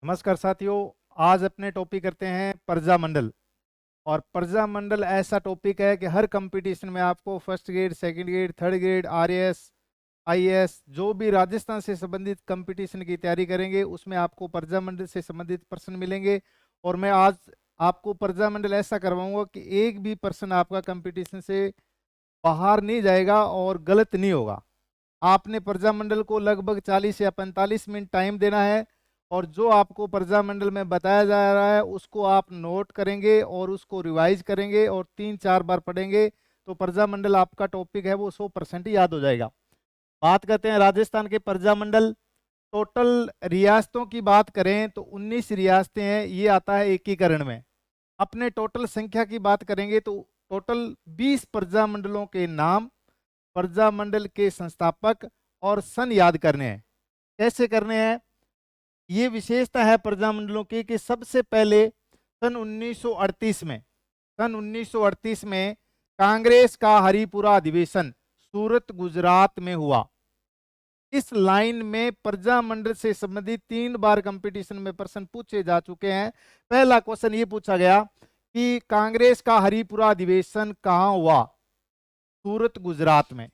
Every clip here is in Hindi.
नमस्कार साथियों। आज अपने टॉपिक करते हैं प्रजामंडल। और प्रजामंडल ऐसा टॉपिक है कि हर कंपटीशन में आपको first grade, second grade, third grade, RAS, IAS जो भी राजस्थान से संबंधित कंपटीशन की तैयारी करेंगे उसमें आपको प्रजामंडल से संबंधित प्रश्न मिलेंगे। और मैं आज आपको प्रजामंडल ऐसा करवाऊंगा कि एक भी प्रश्न आपका कंपटीशन से बाहर नहीं जाएगा और गलत नहीं होगा। आपने प्रजामंडल को लगभग 40 या 45 मिनट टाइम देना है और जो आपको प्रजामंडल में बताया जा रहा है उसको आप नोट करेंगे और उसको रिवाइज करेंगे और 3-4 बार पढ़ेंगे तो प्रजामंडल आपका टॉपिक है वो 100% याद हो जाएगा। बात करते हैं राजस्थान के प्रजामंडल। टोटल रियासतों की बात करें तो 19 रियासतें हैं, ये आता है एकीकरण में। अपने टोटल संख्या की बात करेंगे तो टोटल 20 प्रजामंडलों के नाम, प्रजामंडल के संस्थापक और सन याद करने हैं। कैसे करने हैं? ये विशेषता है प्रजामंडलों की कि सबसे पहले सन 1938 में कांग्रेस का हरिपुरा अधिवेशन सूरत गुजरात में हुआ। इस लाइन में प्रजामंडल से संबंधित 3 बार कंपटीशन में प्रश्न पूछे जा चुके हैं। पहला क्वेश्चन ये पूछा गया कि कांग्रेस का हरिपुरा अधिवेशन कहाँ हुआ? सूरत गुजरात में।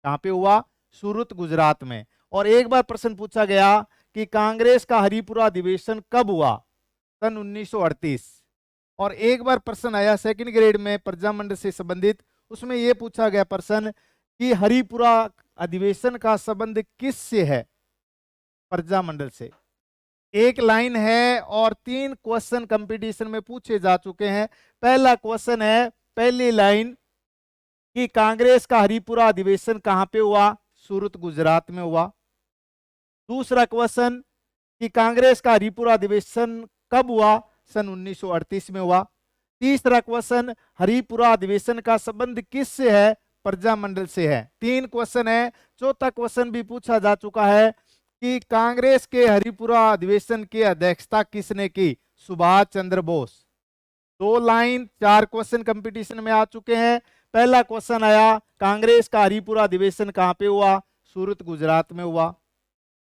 कहाँ पे हुआ? सूरत गुजरात में। और एक बार प्रश्न पूछा गया कि कांग्रेस का हरिपुरा अधिवेशन कब हुआ? सन 1938। और एक बार प्रश्न आया सेकंड ग्रेड में प्रजामंडल से संबंधित, उसमें यह पूछा गया प्रश्न कि हरिपुरा अधिवेशन का संबंध किस से है? प्रजामंडल से। एक लाइन है और 3 क्वेश्चन कंपटीशन में पूछे जा चुके हैं। पहला क्वेश्चन है, पहली लाइन कि कांग्रेस का हरिपुरा अधिवेशन कहां पे हुआ? सूरत गुजरात में हुआ। दूसरा क्वेश्चन कि कांग्रेस का हरिपुरा अधिवेशन कब हुआ? सन 1938 में हुआ। तीसरा क्वेश्चन, हरिपुरा अधिवेशन का संबंध किस से है? प्रजामंडल से है। 3 क्वेश्चन है। चौथा क्वेश्चन भी पूछा जा चुका है कि कांग्रेस के हरिपुरा अधिवेशन की अध्यक्षता किसने की? Subhash Chandra Bose. 2 line 4 question competition में आ चुके हैं। पहला क्वेश्चन आया, कांग्रेस का हरिपुरा अधिवेशन कहां पे हुआ? सूरत गुजरात में हुआ।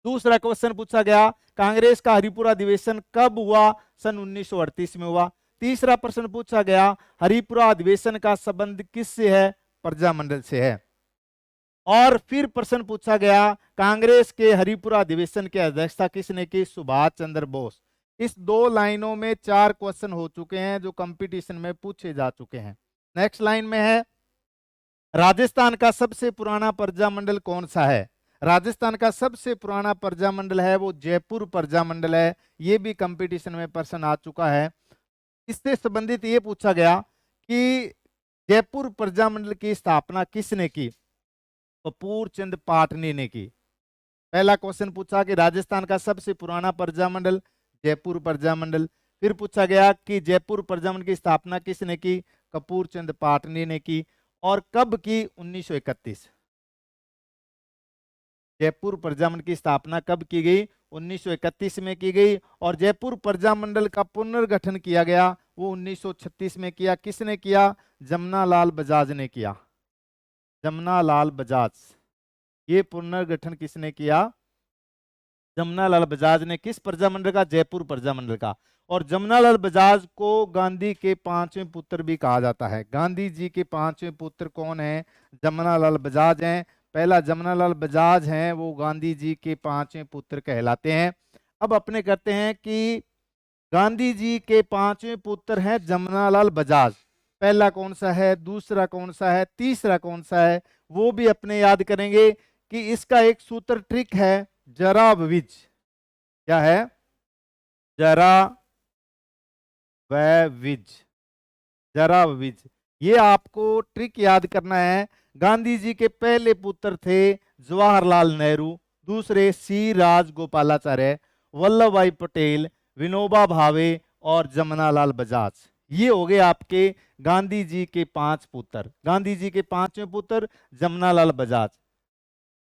दूसरा क्वेश्चन पूछा गया, कांग्रेस का हरिपुरा अधिवेशन कब हुआ? सन 1938 में हुआ। तीसरा प्रश्न पूछा गया, हरिपुरा अधिवेशन का संबंध किससे है? प्रजामंडल से है। और फिर प्रश्न पूछा गया, कांग्रेस के हरिपुरा अधिवेशन की अध्यक्षता किसने की? सुभाष चंद्र बोस। इस 2 लाइनों में 4 क्वेश्चन हो चुके हैं जो कंपटीशन में पूछे जा चुके हैं। नेक्स्ट लाइन में है, राजस्थान का सबसे पुराना प्रजामंडल कौन सा है? राजस्थान का सबसे पुराना प्रजामंडल है वो जयपुर प्रजामंडल है। ये भी कंपटीशन में प्रश्न आ चुका है। इससे संबंधित ये पूछा गया कि जयपुर प्रजामंडल की स्थापना किसने की? कपूर चंद पाटनी ने की। पहला क्वेश्चन पूछा कि राजस्थान का सबसे पुराना प्रजामंडल जयपुर प्रजामंडल। फिर पूछा गया कि जयपुर प्रजामंडल की स्थापना किसने की? कपूर चंद पाटनी ने की। और कब की? 1931। जयपुर प्रजामंडल की स्थापना कब की गई? 1931 में की गई। और जयपुर प्रजामंडल का पुनर्गठन किया गया वो 1936 में किया। किसने किया? जमनालाल बजाज ने किया। जमनालाल बजाज। ये पुनर्गठन किसने किया? जमनालाल बजाज ने। किस प्रजामंडल का? जयपुर प्रजामंडल का। और जमनालाल बजाज को गांधी के 5वें पुत्र भी कहा जाता है। गांधी जी के 5वें पुत्र कौन है? जमनालाल बजाज हैं। पहला जमनालाल बजाज हैं वो गांधी जी के 5वें पुत्र कहलाते हैं। अब अपने करते हैं कि गांधी जी के 5वें पुत्र हैं जमनालाल बजाज। पहला कौन सा है, दूसरा कौन सा है, तीसरा कौन सा है, वो भी अपने याद करेंगे कि इसका एक सूत्र ट्रिक है, जरा विज। क्या है? जरा व विज। जरा विज। ये आपको ट्रिक याद करना है। गांधी जी के पहले पुत्र थे जवाहरलाल नेहरू, दूसरे सी राजगोपालाचार्य, वल्लभ भाई पटेल, विनोबा भावे और जमनालाल बजाज। ये हो गए आपके गांधी जी के 5 पुत्र। गांधी जी के 5वें पुत्र जमनालाल बजाज।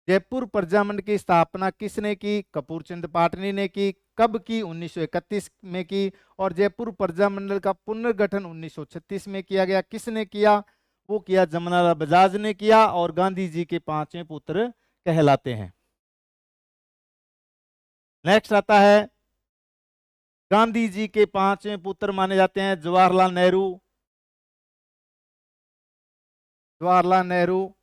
जयपुर प्रजामंडल की स्थापना किसने की? कपूर चंद पाटनी ने की। कब की? 1931 में की। और जयपुर प्रजामंडल का पुनर्गठन 1936 में किया गया। किसने किया? वो किया जमनालाल बजाज ने किया और गांधी जी के 5वें पुत्र कहलाते हैं। नेक्स्ट आता है गांधी जी के पांचवें पुत्र माने जाते हैं जवाहरलाल नेहरू। जवाहरलाल नेहरू।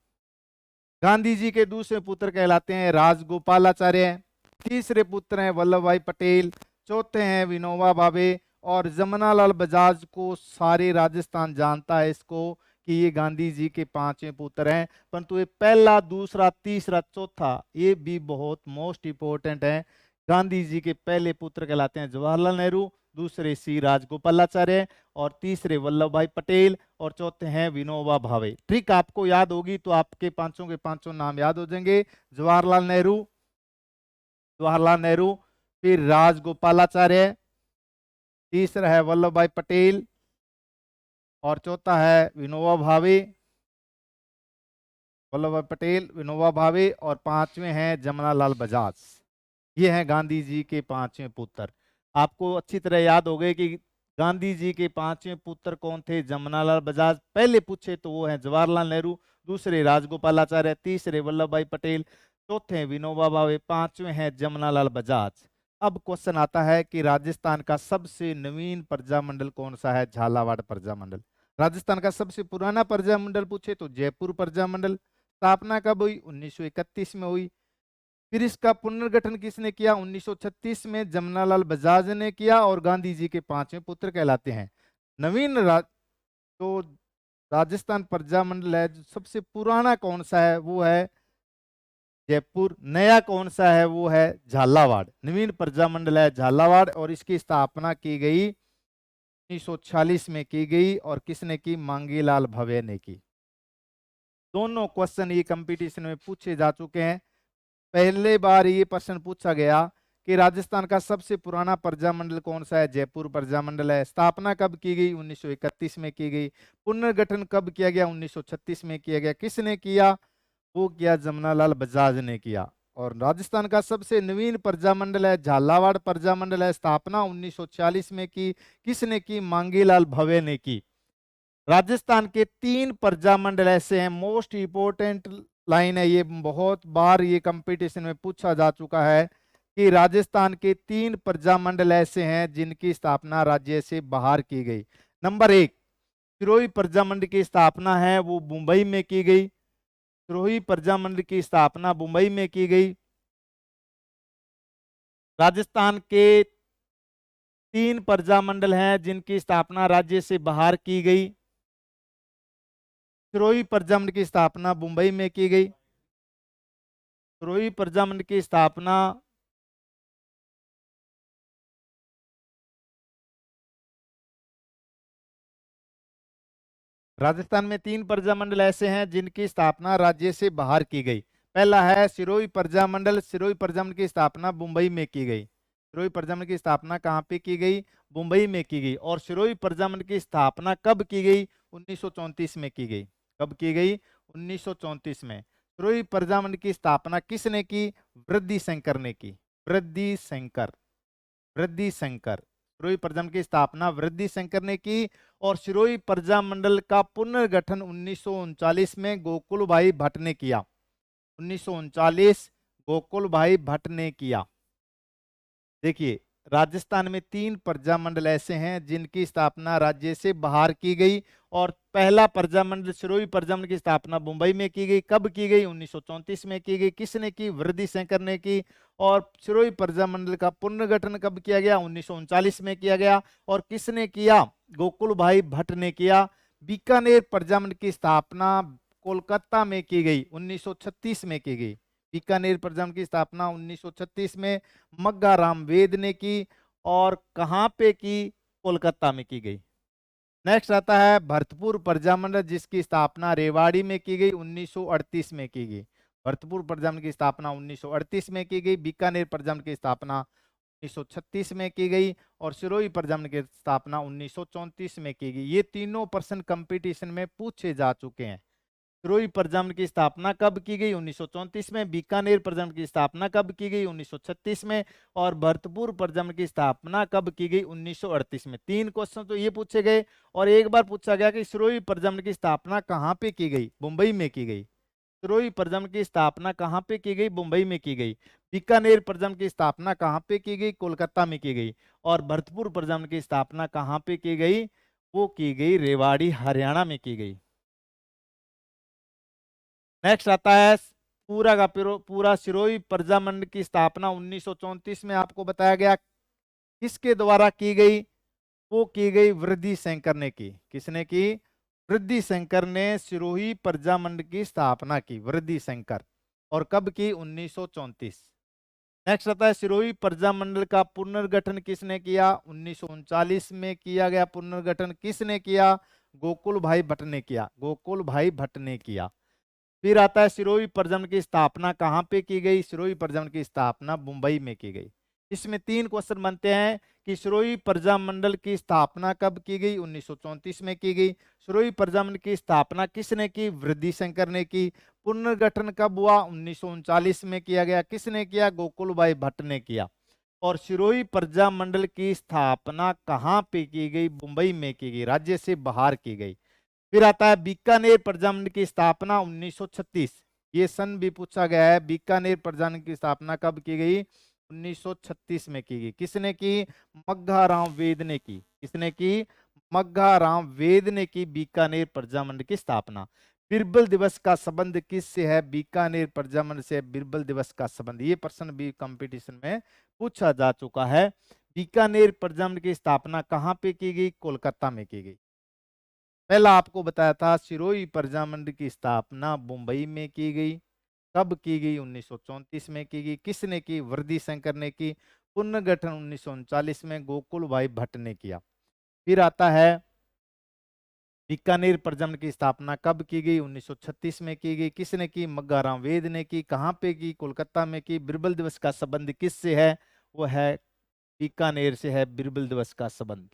गांधी जी के दूसरे पुत्र कहलाते हैं राजगोपालाचार्य। तीसरे पुत्र हैं वल्लभ भाई पटेल। चौथे हैं विनोबा भावे। और जमनालाल बजाज को सारे राजस्थान जानता है इसको कि ये गांधी जी के पांचवें पुत्र हैं। परंतु ये पहला, दूसरा, तीसरा, चौथा ये भी बहुत मोस्ट इंपोर्टेंट है। गांधी जी के पहले पुत्र कहलाते हैं जवाहरलाल नेहरू, दूसरे सी राजगोपालाचार्य और तीसरे वल्लभ भाई पटेल और चौथे हैं विनोबा भावे। ट्रिक आपको याद होगी तो आपके पांचों के पांचों नाम याद हो जाएंगे। जवाहरलाल नेहरू, जवाहरलाल नेहरू, फिर राजगोपालाचार्य, तीसरा है वल्लभ भाई पटेल और चौथा है विनोबा भावे। वल्लभ भाई पटेल, विनोबा भावे और पांचवें हैं जमनालाल बजाज। ये हैं गांधी जी के पांचवें पुत्र। आपको अच्छी तरह याद हो गए कि गांधी जी के पांचवें पुत्र कौन थे। जमनालाल बजाज पहले पूछे तो वो हैं जवाहरलाल नेहरू, दूसरे राजगोपालाचार्य, तीसरे वल्लभ भाई पटेल, चौथे विनोबा भावे, पांचवें हैं जमनालाल बजाज। अब क्वेश्चन आता है कि राजस्थान का सबसे नवीन प्रजामंडल कौन सा है। झालावाड़ प्रजामंडल। राजस्थान का सबसे पुराना प्रजामंडल पूछे तो जयपुर प्रजामंडल। स्थापना कब हुई? 1931 में हुई। फिर इसका पुनर्गठन किसने किया? 1936 में जमनालाल बजाज ने किया और गांधी जी के पांचवें पुत्र कहलाते हैं। नवीन तो राजस्थान प्रजामंडल है जो सबसे पुराना कौन सा है? वो है जयपुर। नया कौन सा है? वो है झालावाड़। नवीन प्रजामंडल है झालावाड़ और इसकी स्थापना की गई 1946 में की गई। और किसने की? मांगीलाल भावे ने की। दोनों क्वेश्चन ये कंपटीशन में पूछे जा चुके हैं। पहले बार ये प्रश्न पूछा गया कि राजस्थान का सबसे पुराना प्रजामंडल कौन सा है? जयपुर प्रजामंडल है। स्थापना कब की गई? 1931 में की गई। पुनर्गठन कब किया गया? 1936 में किया गया। किसने किया? वो किया जमनालाल बजाज ने किया। और राजस्थान का सबसे नवीन प्रजामंडल है झालावाड़ प्रजामंडल है। स्थापना 1946 में की। किसने की? मांगीलाल भावे ने की। राजस्थान के 3 प्रजामंडल ऐसे हैं, मोस्ट इंपोर्टेंट लाइन है ये, बहुत बार ये कंपटीशन में पूछा जा चुका है कि राजस्थान के 3 प्रजामंडल ऐसे हैं जिनकी स्थापना राज्य से बाहर की गई। नंबर 1 सिरोही प्रजामंडल की स्थापना है वो मुंबई में की गई। सिरोही प्रजामंडल की स्थापना मुंबई में की गई। राजस्थान के 3 प्रजामंडल हैं जिनकी स्थापना राज्य से बाहर की गई। सिरोही प्रजामंडल की स्थापना मुंबई में की गई। सिरोही प्रजामंडल की स्थापना राजस्थान में 3 प्रजामंडल ऐसे हैं जिनकी स्थापना राज्य से बाहर की गई। पहला है सिरोही प्रजामंडल। सिरोही प्रजामंडल की स्थापना मुंबई में की गई। सिरोही प्रजामंडल की स्थापना कहाँ पे की गई? मुंबई में की गई। और सिरोही प्रजामंडल की स्थापना कब की गई? 1934 में की गई। कब की गई? 1934 में। सिरोही प्रजामंडल की स्थापना किसने की? वृद्धि शंकर ने की। वृद्धि शंकर। वृद्धि शंकर। सिरोही प्रजामंडल की स्थापना वृद्धि शंकर ने की। और सिरोही प्रजामंडल का पुनर्गठन 1939 में गोकुल भाई भट्ट ने किया। 1939 गोकुल भाई भट्ट ने किया। देखिए राजस्थान में 3 प्रजामंडल ऐसे हैं जिनकी स्थापना राज्य से बाहर की गई। और पहला प्रजामंडल सिरोही प्रजामंडल की स्थापना मुंबई में की गई। कब की गई? 1934 में की गई। किसने की? वृद्धि शंकर ने की। और सिरोही प्रजामंडल का पुनर्गठन कब किया गया? 1939 में किया गया। और किसने किया? गोकुल भाई भट्ट ने किया। बीकानेर प्रजामंडल की स्थापना कोलकाता में की गई, 1936 में की गई। बीकानेर प्रजामंडल की स्थापना 1936 में मग्गा राम वेद ने की। और कहां पे की? कोलकाता में की गई। नेक्स्ट आता है भरतपुर प्रजामंडल जिसकी स्थापना रेवाड़ी में की गई, 1938 में की गई। भरतपुर प्रजामंडल की स्थापना 1938 में की गई। बीकानेर प्रजामंडल की स्थापना 1936 में की गई। और सिरोही प्रजामंडल की स्थापना 1934 में की गई। ये तीनों प्रश्न कंपटीशन में पूछे जा चुके हैं। सिरोही प्रजामंडल की स्थापना कब की गई? 1934 में। बीकानेर प्रजामंडल की स्थापना कब की गई? 1936 में। और भरतपुर प्रजामंडल की स्थापना कब की गई? 1938 में। 3 क्वेश्चन तो ये पूछे गए। और एक बार पूछा गया कि सिरोही प्रजामंडल की स्थापना कहाँ पे की गई? मुंबई में की गई। सिरोही प्रजमंडल की स्थापना कहाँ पे की गई? मुंबई में की गई। बीकानेर प्रजमंडल की स्थापना कहाँ पे की गई? कोलकाता में की गई। और भरतपुर प्रजमंडल की स्थापना कहाँ पे की गई? वो की गई रेवाड़ी हरियाणा में की गई। नेक्स्ट आता है पूरा का पूरा सिरोही प्रजामंडल की स्थापना 1934 में आपको बताया गया किसके द्वारा की गई? वो की गई वृद्धि शंकर ने की। किसने की? वृद्धि शंकर ने सिरोही प्रजामंडल की स्थापना की, वृद्धि शंकर। और कब की? 1934। नेक्स्ट आता है सिरोही प्रजामंडल का पुनर्गठन किसने किया? 1939 में किया गया पुनर्गठन। किसने किया? गोकुल भाई भट्ट ने किया। गोकुल भाई भट्ट ने किया। फिर आता है सिरोही प्रजनन की स्थापना कहाँ पे की गई? सिरोही प्रजनन की स्थापना मुंबई में की गई। इसमें 3 क्वेश्चन बनते हैं कि सिरोही प्रजामंडल की स्थापना कब की गई? 1934 में की गई। सिरोही प्रजामंडल की स्थापना किसने की? वृद्धि शंकर ने की। पुनर्गठन कब हुआ? 1939 में किया गया। किसने किया? गोकुल भाई भट्ट ने किया। और सिरोही प्रजामंडल की स्थापना कहाँ पे की गई? मुंबई में की गई, राज्य से बाहर की गई। फिर आता है बीकानेर प्रजामंडल की स्थापना 1936। ये सन भी पूछा गया है। बीकानेर प्रजामंडल की स्थापना कब की गई? 1936 में की गई। किसने की? मग्घा राम वेद ने की। किसने की? मग्घा राम वेद ने की बीकानेर प्रजामंडल की स्थापना। बिरबल दिवस का संबंध किससे है? बीकानेर प्रजामंडल से बिरबल दिवस का संबंध। ये प्रश्न भी कंपटीशन में पूछा जा चुका है। बीकानेर प्रजामंडल की स्थापना कहाँ पे की गई? कोलकाता में की गई। पहला आपको बताया था सिरोही प्रजामंडल की स्थापना मुंबई में की गई। कब की गई? 1934 में की गई। किसने की? वृद्धि शंकर ने की। पुनर्गठन 1939 में गोकुल भाई भट्ट ने किया। फिर आता है बीकानेर प्रजमंडल की स्थापना कब की गई? 1936 में की गई। किसने की? मग्घाराम वेद ने की। कहाँ पे की? कोलकाता में की। बिरबल दिवस का संबंध किससे है? वो है बीकानेर से है बिरबल दिवस का संबंध।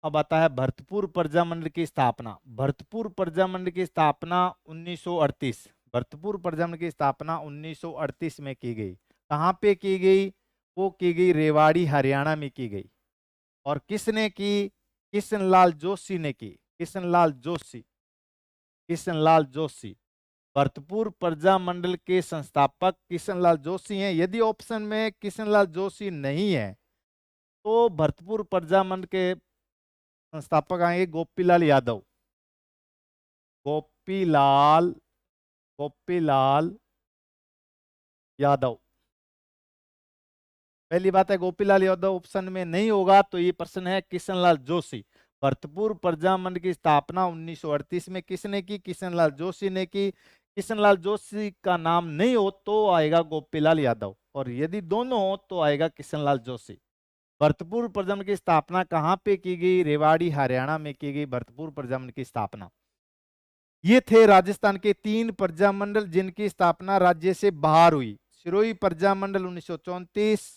अब आता है भरतपुर प्रजामंडल की स्थापना। भरतपुर प्रजामंडल की स्थापना 1938। भरतपुर प्रजामंडल की स्थापना 1938 में की गई। कहाँ पे की गई? वो की गई रेवाड़ी हरियाणा में की गई। और किसने की? किशनलाल जोशी ने की। किशनलाल जोशी। किशनलाल जोशी। भरतपुर प्रजामंडल के संस्थापक किशनलाल जोशी हैं। यदि ऑप्शन में किशनलाल जोशी नहीं है तो भरतपुर प्रजामंडल के संस्थापक आएंगे गोपीलाल यादव। गोपीलाल गोपीलाल यादव। पहली बात है गोपीलाल यादव ऑप्शन में नहीं होगा तो ये प्रश्न है किशनलाल जोशी। भरतपुर प्रजामंडल की स्थापना 1938 में किसने की? किशनलाल जोशी ने की। किशनलाल जोशी का नाम नहीं हो तो आएगा गोपीलाल यादव, और यदि दोनों हो तो आएगा किशनलाल जोशी। भरतपुर प्रजामंडल की स्थापना कहाँ पे की गई? रेवाड़ी हरियाणा में की गई भरतपुर प्रजामंडल की स्थापना। ये थे राजस्थान के 3 प्रजामंडल जिनकी स्थापना राज्य से बाहर हुई। सिरोही प्रजामंडल 1934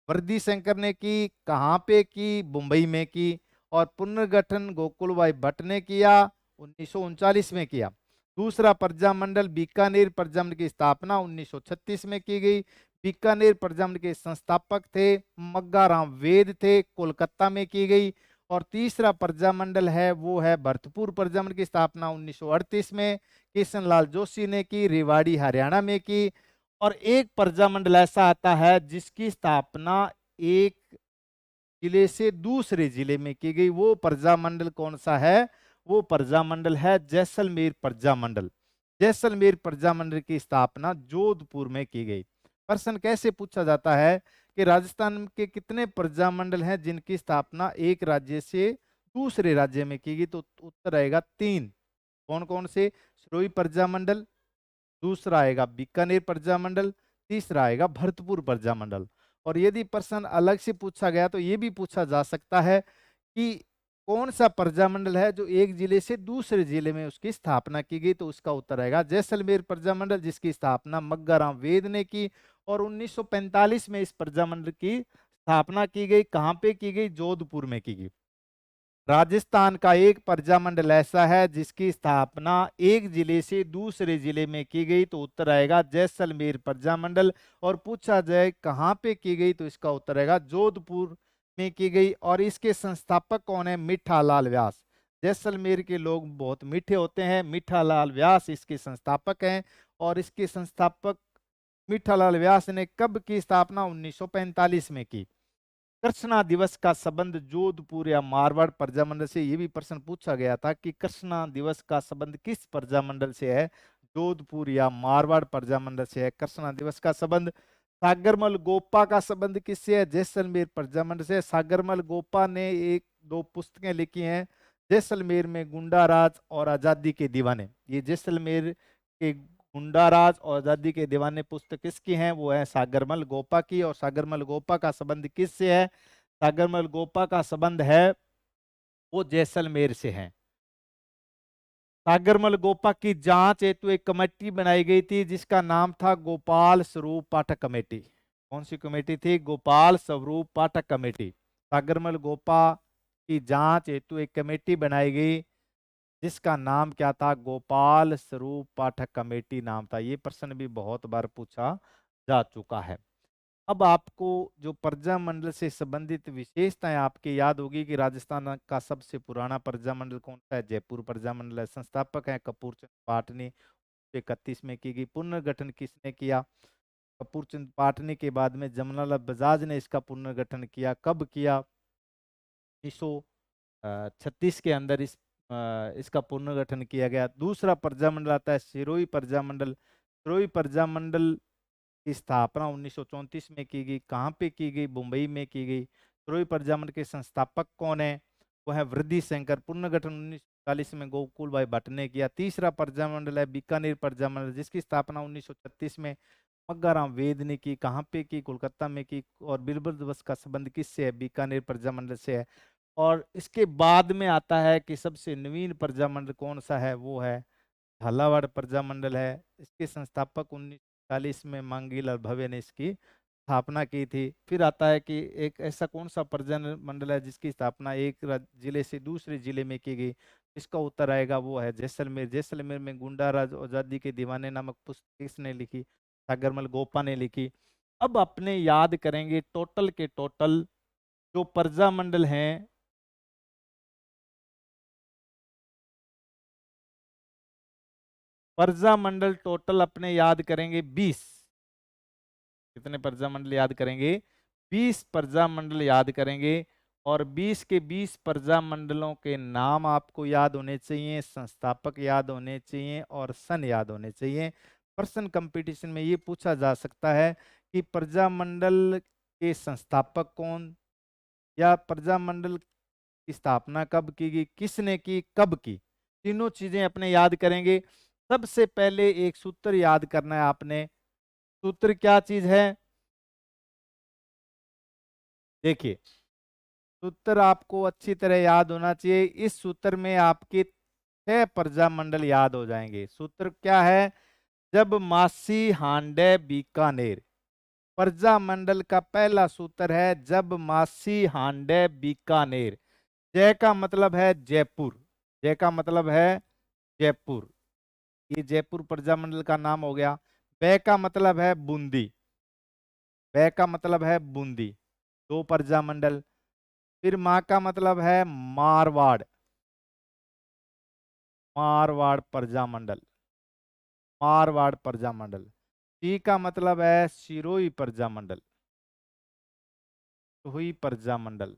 वृद्धि शंकर ने की। कहाँ पे की? मुंबई में की। और पुनर्गठन गोकुल भाई भट्ट ने किया, 1939 में किया। दूसरा प्रजामंडल बीकानेर प्रजामंडल की स्थापना 1936 में की गई। बीकानेर प्रजामंडल के संस्थापक थे मग्घाराम वेद थे, कोलकाता में की गई। और तीसरा प्रजामंडल है वो है भरतपुर प्रजामंडल की स्थापना 1938 में किशनलाल जोशी ने की, रेवाड़ी हरियाणा में की। और एक प्रजामंडल ऐसा आता है जिसकी स्थापना एक जिले से दूसरे जिले में की गई। वो प्रजामंडल कौन सा है? वो प्रजामंडल है जैसलमेर प्रजामंडल। जैसलमेर प्रजामंडल की स्थापना जोधपुर में की गई। प्रश्न कैसे पूछा जाता है कि राजस्थान के कितने प्रजामंडल हैं जिनकी स्थापना एक राज्य से दूसरे राज्य में की गई? तो उत्तर आएगा 3। कौन कौन से? सिरोही प्रजामंडल, दूसरा आएगा बीकानेर प्रजामंडल, तीसरा आएगा भरतपुर प्रजामंडल। और यदि प्रश्न अलग से पूछा गया तो ये भी पूछा जा सकता है कि कौन सा प्रजामंडल है जो एक जिले से दूसरे जिले में उसकी स्थापना की गई? तो उसका उत्तर आएगा जैसलमेर प्रजामंडल, जिसकी स्थापना मग्घाराम वेद ने की। और 1945 में इस प्रजामंडल की स्थापना की गई। कहाँ पे की गई? जोधपुर में की गई। राजस्थान का एक प्रजामंडल ऐसा है जिसकी स्थापना एक जिले से दूसरे जिले में की गई, तो उत्तर आएगा जैसलमेर प्रजामंडल। और पूछा जाए कहाँ पे की गई तो इसका उत्तर आएगा जोधपुर में की गई। और इसके संस्थापक कौन है? मीठा लाल व्यास। जैसलमेर के लोग बहुत मीठे होते हैं। मीठालाल व्यास इसके संस्थापक हैं। और इसके संस्थापक मीठालाल व्यास ने कब की स्थापना? 1945 में की। कृष्णा दिवस का संबंध जोधपुर या मारवाड़ प्रजामंडल से, ये भी प्रश्न पूछा गया था कि कृष्णा दिवस का संबंध किस प्रजामंडल से है? जोधपुर या मारवाड़ प्रजामंडल से है कृष्णा दिवस का संबंध। सागरमल गोपा का संबंध किससे है? जैसलमेर प्रजामंडल से। सागरमल गोपा ने एक दो पुस्तकें लिखी हैं, जैसलमेर में गुंडा राज और आजादी के दीवाने। ये जैसलमेर के गुंडा राज और आजादी के दीवाने पुस्तक किसकी हैं? वो है सागरमल गोपा की। और सागरमल गोपा का संबंध किससे है? सागरमल गोपा का संबंध है वो जैसलमेर से है। सागरमल गोपा की जांच हेतु एक कमेटी बनाई गई थी जिसका नाम था गोपाल स्वरूप पाठक कमेटी। कौन सी कमेटी थी? गोपाल स्वरूप पाठक कमेटी। सागरमल गोपा की जांच हेतु एक कमेटी बनाई गई जिसका नाम क्या था? गोपाल स्वरूप पाठक कमेटी नाम था। ये प्रश्न भी बहुत बार पूछा जा चुका है। अब आपको जो प्रजामंडल से संबंधित विशेषताएं आपके याद होगी कि राजस्थान का सबसे पुराना प्रजामंडल कौन सा है? जयपुर प्रजामंडल है। संस्थापक है कपूर चंद पाटनी, 31 में की गई। पुनर्गठन किसने किया? कपूर चंद पाटनी के बाद में जमनालाल बजाज ने इसका पुनर्गठन किया। कब किया? 1936 के अंदर इसका पुनर्गठन किया गया। दूसरा प्रजामंडल आता है सिरोही प्रजामंडल। सिरोही प्रजामंडल की स्थापना 1934 में की गई। कहाँ पे की गई? मुंबई में की गई। सिरोही प्रजामंडल के संस्थापक कौन है? वो है वृद्धि शंकर। पुनर्गठन 1940 में गोकुल भाई भट्ट ने किया। तीसरा प्रजामंडल है बीकानेर प्रजामंडल जिसकी स्थापना 1936 में मग्गाराम वेद ने की। कहाँ पे की? कोलकाता में की। और बीरबल दिवस का संबंध किससे है? बीकानेर प्रजामंडल से है। और इसके बाद में आता है कि सबसे नवीन प्रजामंडल कौन सा है? वो है झालावाड़ प्रजामंडल है। इसके संस्थापक 1940 में मांगीलाल भवे ने इसकी स्थापना की थी। फिर आता है कि एक ऐसा कौन सा प्रजामंडल है जिसकी स्थापना एक जिले से दूसरे जिले में की गई? इसका उत्तर आएगा वो है जैसलमेर। जैसलमेर में गुंडा राज आजादी के दीवाने नामक पुस्तक किसने लिखी? सागरमल गोपा ने लिखी। अब अपने याद करेंगे टोटल के टोटल जो प्रजामंडल हैं, प्रजामंडल टोटल अपने याद करेंगे 20। कितने प्रजामंडल याद करेंगे? 20 प्रजामंडल याद करेंगे। और 20 के 20 प्रजामंडलों के नाम आपको याद होने चाहिए, संस्थापक याद होने चाहिए और सन याद होने चाहिए। प्रश्न कंपटीशन में ये पूछा जा सकता है कि प्रजामंडल के संस्थापक कौन, या प्रजामंडल की स्थापना कब की गई, किसने की, कब की। तीनों चीजें अपने याद करेंगे। सबसे पहले एक सूत्र याद करना है आपने। सूत्र क्या चीज है? देखिए, सूत्र आपको अच्छी तरह याद होना चाहिए। इस सूत्र में आपके 6 प्रजामंडल याद हो जाएंगे। सूत्र क्या है? जब मासी हांडे बीकानेर। प्रजामंडल का पहला सूत्र है जब मासी हांडे बीकानेर। जय का मतलब है जयपुर। जय का मतलब है जयपुर। ये जयपुर प्रजामंडल का नाम हो गया। बै का मतलब है बूंदी। बै का मतलब है बूंदी। दो प्रजामंडल। फिर माँ का मतलब है मारवाड़। मारवाड़ प्रजामंडल। मारवाड़ प्रजामंडल। सी का मतलब है सिरोही प्रजामंडल। सिरोही प्रजामंडल।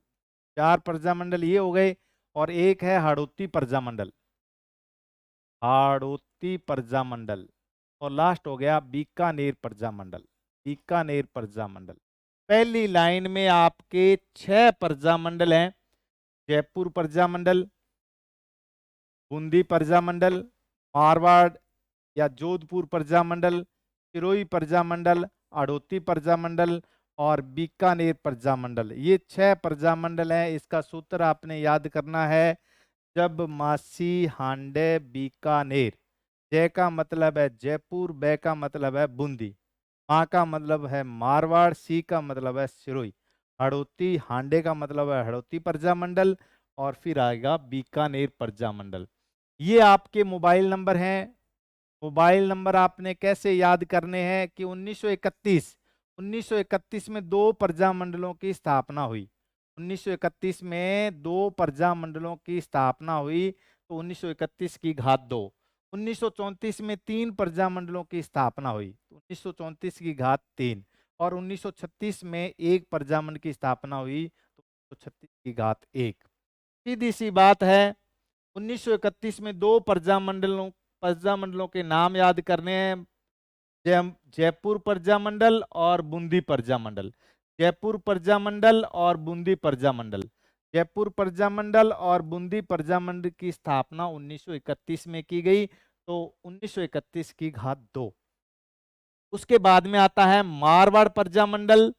4 प्रजामंडल ये हो गए। और एक है हाड़ौती प्रजामंडल। हाड़ौती प्रजामंडल। और लास्ट हो गया बीकानेर प्रजामंडल। बीकानेर प्रजामंडल। पहली लाइन में आपके 6 प्रजामंडल हैं। जयपुर प्रजामंडल, बूंदी प्रजामंडल, मारवाड़ या जोधपुर प्रजामंडल, सिरोही प्रजामंडल, हाड़ौती प्रजामंडल और बीकानेर प्रजामंडल। ये 6 प्रजामंडल हैं। इसका सूत्र आपने याद करना है जब मासी हांडे बीकानेर। जय का मतलब है जयपुर, बै का मतलब है बूंदी, माँ का मतलब है मारवाड़, सी का मतलब है सिरोही, हाड़ौती हांडे का मतलब है हाड़ौती प्रजामंडल और फिर आएगा बीकानेर प्रजामंडल। ये आपके मोबाइल नंबर हैं। मोबाइल नंबर आपने कैसे याद करने हैं कि 1931 में 2 प्रजामंडलों की स्थापना हुई। 1931 में 2 प्रजा मंडलों की स्थापना हुई, तो 1931 की घात 2। 1934 में 3 प्रजा मंडलों की स्थापना हुई, तो 1934 की घात 3। और 1936 में 1 प्रजा मंडल की स्थापना हुई, तो 1936 की घात 1। सीधी सी बात है, 1931 में 2 प्रजा मंडलों के नाम याद करने हैं। जयपुर प्रजा मंडल और बूंदी प्रजा मंडल। जयपुर प्रजा मंडल और बूंदी प्रजा मंडल। जयपुर प्रजा मंडल और बूंदी प्रजा मंडल की स्थापना 1931 में की गई, तो 1931 की घात 2। उसके बाद में आता है मारवाड़ प्रजा मंडल।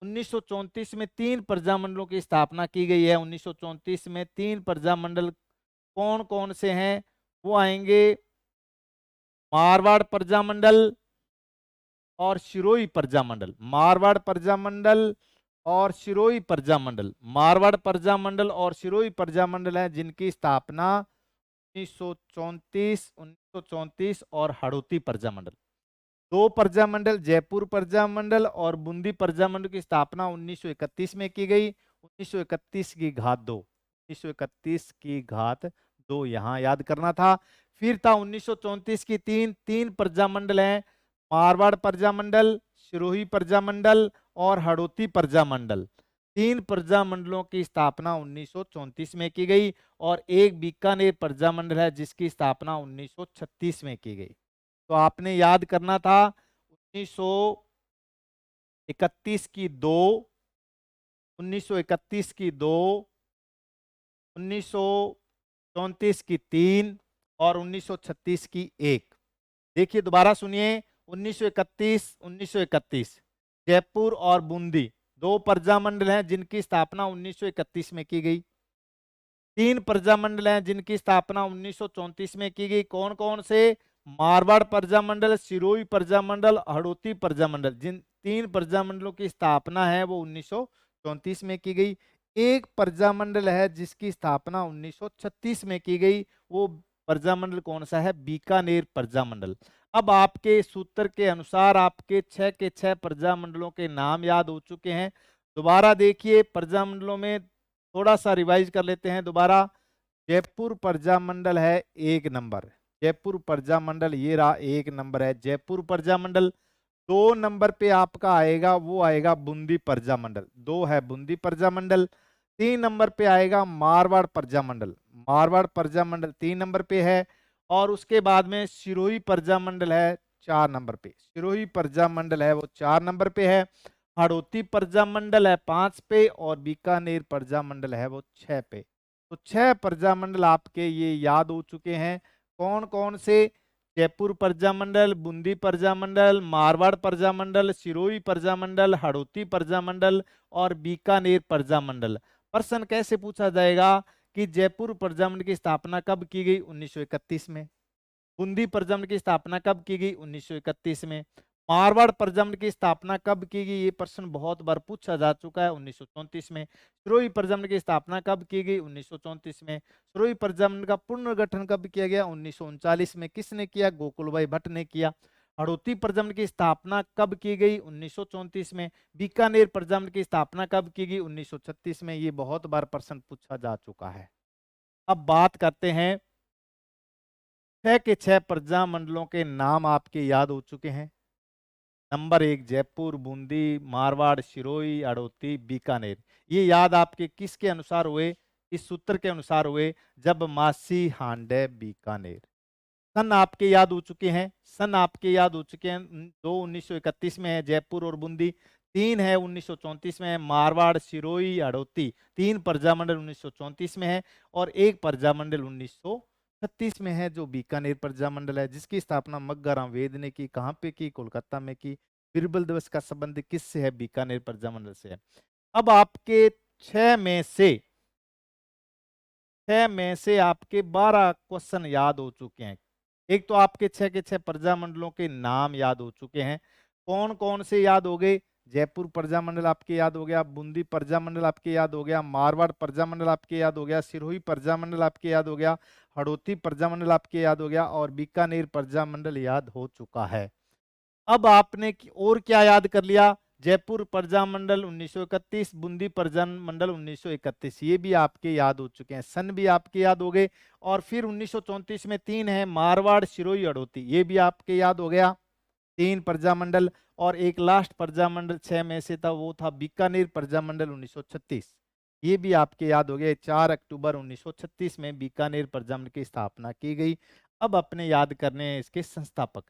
1934 में 3 प्रजा मंडलों की स्थापना की गई है। 1934 में 3 प्रजा मंडल कौन कौन से हैं? वो आएंगे मारवाड़ प्रजा मंडल और सिरोही प्रजा मंडल। मारवाड़ प्रजा मंडल और सिरोही प्रजा मंडल। मारवाड़ प्रजा मंडल और सिरोही प्रजा मंडल है जिनकी स्थापना 1934 और हड़ौती प्रजा मंडल। 2 प्रजा मंडल जयपुर प्रजा मंडल और बूंदी प्रजा मंडल की स्थापना 1931 में की गई। 1931 की घात 2। 1931 की घात 2 यहां याद करना था। फिर था 1934 की तीन प्रजा मंडल हैं, मारवाड़ प्रजा मंडल, सिरोही प्रजा मंडल और हड़ौती प्रजा मंडल। 3 प्रजा मंडलों की स्थापना 1934 में की गई और एक बीकानेर प्रजा मंडल है जिसकी स्थापना 1936 में की गई। तो आपने याद करना था 1931 की 2, 1931 की 2, 1934 की 3 और 1936 की 1। देखिए दोबारा सुनिए, 1931 जयपुर और बूंदी 2 प्रजा मंडल हैं जिनकी स्थापना 1931 में की गई। 3 प्रजा मंडल हैं जिनकी स्थापना 1934 में की गई। कौन कौन से? मारवाड़ प्रजा मंडल, सिरोही प्रजा मंडल, हड़ौती प्रजा मंडल। जिन 3 प्रजा मंडलों की स्थापना है वो 1934 में की गई। एक प्रजा मंडल है जिसकी स्थापना 1936 में की गई, वो प्रजा मंडल कौन सा है? बीकानेर प्रजा मंडल। अब आपके सूत्र के अनुसार आपके 6 के 6 प्रजा मंडलों के नाम याद हो चुके हैं। दोबारा देखिए, प्रजा मंडलों में थोड़ा सा रिवाइज कर लेते हैं दोबारा। जयपुर प्रजा मंडल है 1 नंबर। जयपुर प्रजा मंडल ये रहा 1 नंबर है जयपुर प्रजा मंडल। 2 नंबर पे आपका आएगा, वो आएगा बूंदी प्रजा मंडल। 2 है बूंदी प्रजा मंडल। 3 नंबर पे आएगा मारवाड़ प्रजा मंडल। मारवाड़ प्रजा मंडल 3 नंबर पे है। और उसके बाद में सिरोही प्रजा मंडल है 4 नंबर पे। सिरोही प्रजा मंडल है वो 4 नंबर पे है। हड़ौती प्रजा मंडल है 5 पे और बीकानेर प्रजा मंडल है वो 6 पे। तो 6 प्रजा मंडल आपके ये याद हो चुके हैं। कौन कौन से? जयपुर प्रजा मंडल, बूंदी प्रजा मंडल, मारवाड़ प्रजा मंडल, सिरोही प्रजा मंडल, हड़ौती प्रजा मंडल और बीकानेर प्रजा मंडल। प्रश्न कैसे पूछा जाएगा कि जयपुर प्रजा मंडल की स्थापना कब की गई? 1931 में। बूंदी प्रजा मंडल की स्थापना कब की गई? 1931 में। मारवाड़ प्रजा मंडल की स्थापना कब की गई? ये प्रश्न बहुत बार पूछा जा चुका है, 1934 में। सिरोही प्रजा मंडल की स्थापना कब की गई? 1934 में। सिरोही प्रजा मंडल का पुनर्गठन कब किया गया? 1939 में। किसने किया? गोकुलभाई भट्ट ने किया। हड़ौती प्रजा मंडल की स्थापना कब की गई? 1934 में। बीकानेर प्रजा मंडल की स्थापना कब की गई? 1936 में। ये बहुत बार प्रश्न पूछा जा चुका है। अब बात करते हैं, 6 के 6 प्रजा मंडलों के नाम आपके याद हो चुके हैं। नंबर 1 जयपुर, बूंदी, मारवाड़, सिरोही, हड़ौती, बीकानेर। ये याद आपके किसके अनुसार हुए? इस सूत्र के अनुसार हुए, जब मासी हांडे बीकानेर। सन आपके याद हो चुके हैं। सन आपके याद हो चुके हैं। 2 1931 में है जयपुर और बूंदी। 3 है 1934 में है मारवाड़, सिरोही, हड़ौती। 3 प्रजा मंडल 1934 में है और 1 प्रजा मंडल 1936 में है जो बीकानेर प्रजा मंडल है, जिसकी स्थापना मग्गाराम वेद ने की। कहाँ पे की? कोलकाता में की। बिरबल दिवस का संबंध किससे है? बीकानेर प्रजा मंडल से है। अब आपके 6 में से 6 में से आपके 12 क्वेश्चन याद हो चुके हैं। एक तो आपके 6 के 6 प्रजा मंडलों के नाम याद हो चुके हैं। कौन कौन से याद हो गए? जयपुर प्रजा मंडल आपके याद हो गया, बूंदी प्रजा मंडल आपके याद हो गया, मारवाड़ प्रजा मंडल आपके याद हो गया, सिरोही प्रजा मंडल आपके याद हो गया, हड़ौती प्रजा मंडल आपके याद हो गया और बीकानेर प्रजा मंडल याद हो चुका है। अब आपने और क्या याद कर लिया? जयपुर प्रजामंडल 1931, बूंदी प्रजामंडल 1931, ये भी आपके याद हो चुके हैं, सन भी आपके याद हो गए। और फिर 1934 में 3 है, मारवाड़, सिरोही, हड़ौती, ये भी आपके याद हो गया, 3 प्रजामंडल। और एक लास्ट प्रजामंडल 6 में से था, वो था बीकानेर प्रजामंडल 1936, ये भी आपके याद हो गए। 4 अक्टूबर 1936 में बीकानेर प्रजामंडल की स्थापना की गई। अब अपने याद करने हैं इसके संस्थापक।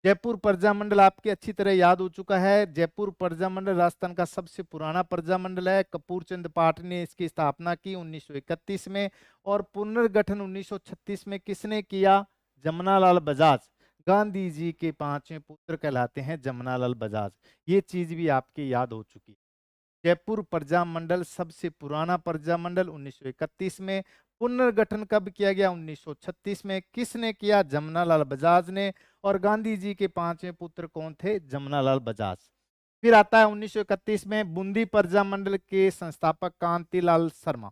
जयपुर प्रजामंडल आपके अच्छी तरह याद हो चुका है। जयपुर प्रजामंडल राजस्थान का सबसे पुराना प्रजामंडल है। कपूर चंद पाठ ने इसकी स्थापना की 1931 में। और पुनर्गठन 1936 में किसने किया? जमनालाल बजाज, गांधी जी के 5वें पुत्र कहलाते हैं जमनालाल बजाज। ये चीज भी आपकी याद हो चुकी है। जयपुर प्रजामंडल सबसे पुराना प्रजामंडल 1931 में। पुनर्गठन कब किया गया? 1936 में। किसने किया? जमनालाल बजाज ने। और गांधी जी के 5वें पुत्र कौन थे? जमनालाल बजाज। फिर आता है 1931 में बूंदी प्रजामंडल के संस्थापक कांतिलाल शर्मा।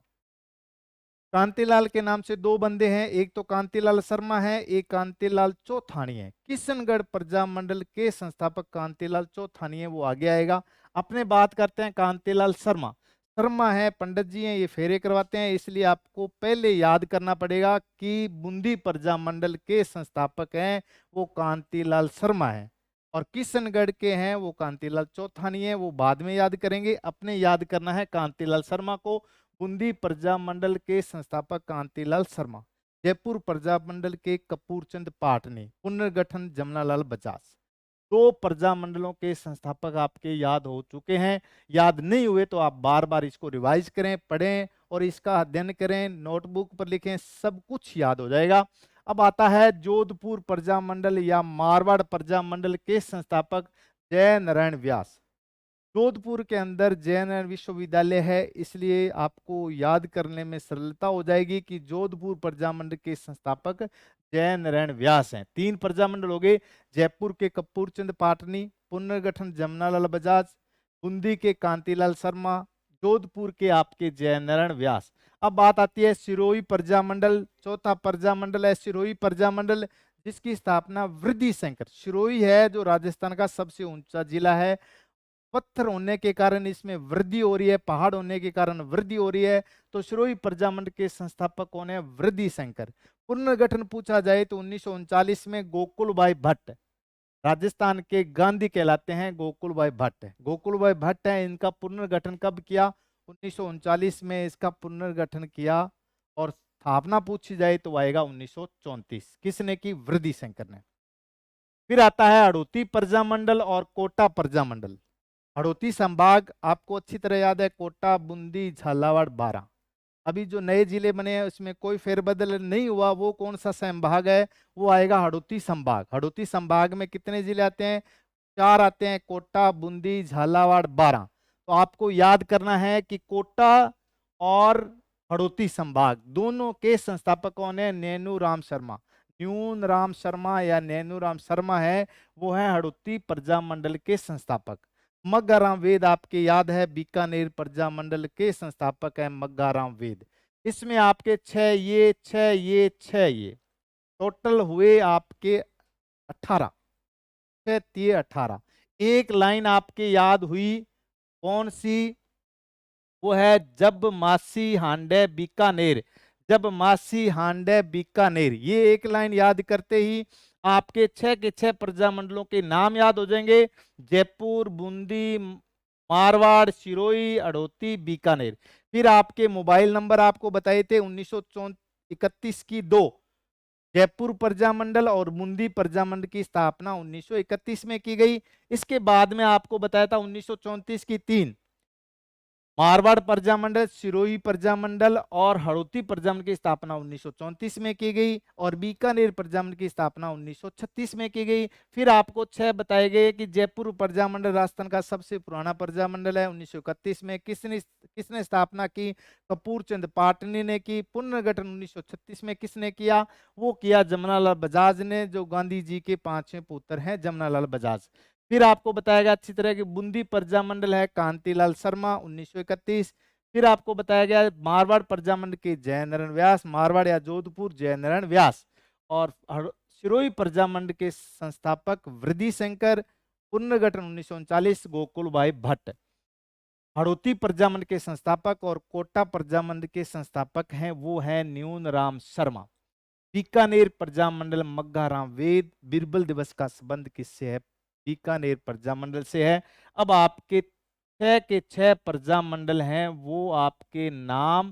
कांतिलाल के नाम से 2 बंदे हैं, एक तो कांतिलाल शर्मा है, एक कांतिलाल चौथानी है। किशनगढ़ प्रजामंडल के संस्थापक कांतिलाल चौथानी है, वो आगे आएगा। अपने बात करते हैं कांतिलाल शर्मा। शर्मा है, पंडित जी हैं, ये फेरे करवाते हैं, इसलिए आपको पहले याद करना पड़ेगा कि बूंदी प्रजामंडल के संस्थापक हैं वो कांतिलाल शर्मा है। और किशनगढ़ के हैं वो कांतिलाल चौथानी है, वो बाद में याद करेंगे। अपने याद करना है कांतिलाल शर्मा को। बूंदी प्रजामंडल के संस्थापक कांतिलाल शर्मा। जयपुर प्रजामंडल के कपूर चंद पाटनी। पुनर्गठन जमनालाल बजाज। 2 प्रजामंडलों के संस्थापक आपके याद हो चुके हैं। याद नहीं हुए तो आप बार बार इसको रिवाइज करें, पढ़ें और इसका अध्ययन करें, नोटबुक पर लिखें, सब कुछ याद हो जाएगा। अब आता है जोधपुर प्रजामंडल या मारवाड़ प्रजामंडल के संस्थापक जय नारायण व्यास। जोधपुर के अंदर जैन विश्वविद्यालय है, इसलिए आपको याद करने में सरलता हो जाएगी कि जोधपुर प्रजामंडल के संस्थापक जय नारायण व्यास हैं। 3 प्रजामंडल हो गए, जयपुर के कपूर चंद पाटनी, पुनर्गठन जमनालाल बजाज, बूंदी के कांतिलाल शर्मा, जोधपुर के आपके जय नारायण व्यास। अब बात आती है सिरोही प्रजामंडल। चौथा प्रजामंडल है सिरोही प्रजामंडल, जिसकी स्थापना वृद्धि शंकर। सिरोही है जो राजस्थान का सबसे ऊंचा जिला है। पत्थर होने के कारण इसमें वृद्धि हो रही है, पहाड़ होने के कारण वृद्धि हो रही है। तो सिरोही प्रजामंडल के संस्थापक कौन है? वृद्धि शंकर। पुनर्गठन पूछा जाए तो 1939 में गोकुल भाई भट्ट, राजस्थान के गांधी कहलाते हैं गोकुल भाई भट्ट। गोकुल भाई भट्ट है, इनका पुनर्गठन कब किया? 1939 में इसका पुनर्गठन किया। और स्थापना पूछी जाए तो आएगा 1934। किसने की? वृद्धि शंकर ने। फिर आता है हड़ौती प्रजामंडल और कोटा प्रजामंडल। हड़ौती संभाग आपको अच्छी तरह याद है, कोटा, बूंदी, झालावाड़, बारां। अभी जो नए जिले बने हैं उसमें कोई फेरबदल नहीं हुआ। वो कौन सा संभाग है? वो आएगा हड़ौती संभाग। हड़ौती संभाग में कितने जिले आते हैं? 4 आते हैं, कोटा, बूंदी, झालावाड़, बारां। तो आपको याद करना है कि कोटा और हड़ौती संभाग दोनों के संस्थापक कौन है? नैनू राम शर्मा। न्यून राम शर्मा या नैनू राम शर्मा है, वो है हड़ौती प्रजामंडल के संस्थापक। मग्गाराम वेद आपके याद है, बीकानेर प्रजामंडल के संस्थापक है मग्गाराम वेद। इसमें आपके 6 ये 6 ये 6 ये टोटल हुए आपके 18। 6 3 18। एक लाइन आपके याद हुई, कौन सी? वो है जब मासी हांडे बीकानेर। जब मासी हांडे बीकानेर, ये एक लाइन याद करते ही आपके 6 के 6 प्रजामंडलों के नाम याद हो जाएंगे। जयपुर, बूंदी, मारवाड़, सिरोही, हड़ौती, बीकानेर। फिर आपके मोबाइल नंबर आपको बताए थे 1931 की 2। जयपुर प्रजामंडल और बूंदी प्रजामंडल की स्थापना 1931 में की गई। इसके बाद में आपको बताया था 1934 की 3। मारवाड़ प्रजामंडल, सिरोही प्रजामंडल और हड़ौती प्रजामंडल की स्थापना 1934 में की गई। और बीकानेर प्रजामंडल की स्थापना 1936 में की गई। फिर आपको 6 बताए गए कि जयपुर प्रजामंडल राजस्थान का सबसे पुराना प्रजामंडल है। 1931 में किसने स्थापना की? कपूर चंद पाटनी ने की। पुनर्गठन 1936 में किसने किया? वो किया जमनालाल बजाज ने, जो गांधी जी के 5वें पुत्र हैं जमनालाल बजाज। फिर आपको बताया गया अच्छी तरह कि बूंदी प्रजामंडल है कांतिलाल शर्मा 1931। फिर आपको बताया गया मारवाड़ प्रजामंडल के जय नारायण व्यास, मारवाड़ या जोधपुर जय नारायण व्यास। और सिरोही प्रजामंडल के संस्थापक वृद्धि शंकर। पुनर्गठन 1939, गोकुल भाई भट्ट। हड़ौती प्रजामंडल के संस्थापक और कोटा प्रजामंडल के संस्थापक हैं, वो है न्यून राम शर्मा। बीकानेर प्रजामंडल मग्गाराम वेद। बीरबल दिवस का संबंध किससे है? बीकानेर प्रजामंडल से है। अब आपके 6 के 6 प्रजामंडल हैं, वो आपके नाम,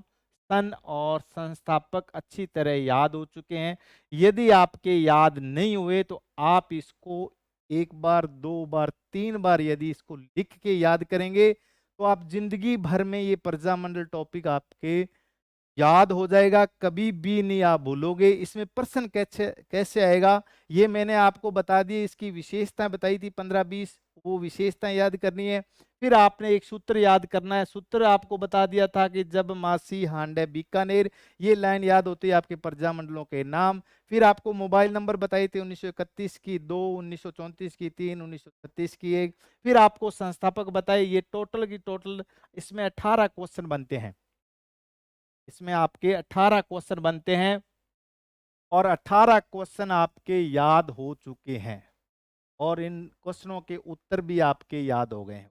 सन और संस्थापक अच्छी तरह याद हो चुके हैं। यदि आपके याद नहीं हुए तो आप इसको एक बार, दो बार, 3 बार यदि इसको लिख के याद करेंगे तो आप जिंदगी भर में ये प्रजामंडल टॉपिक आपके याद हो जाएगा, कभी भी नहीं आप भूलोगे। इसमें प्रश्न कैसे कैसे आएगा ये मैंने आपको बता दी, इसकी विशेषताएं बताई थी 15-20, वो विशेषताएं याद करनी है। फिर आपने एक सूत्र याद करना है। सूत्र आपको बता दिया था कि जब मासी हांडे बीकानेर, ये लाइन याद होती है आपके प्रजामंडलों के नाम। फिर आपको मोबाइल नंबर बताए थे 1931 की 2, 1934 की 3, 1936 की 1। फिर आपको संस्थापक बताए। ये टोटल की टोटल इसमें 18 क्वेश्चन बनते हैं। इसमें आपके 18 क्वेश्चन बनते हैं और 18 क्वेश्चन आपके याद हो चुके हैं और इन क्वेश्चनों के उत्तर भी आपके याद हो गए हैं।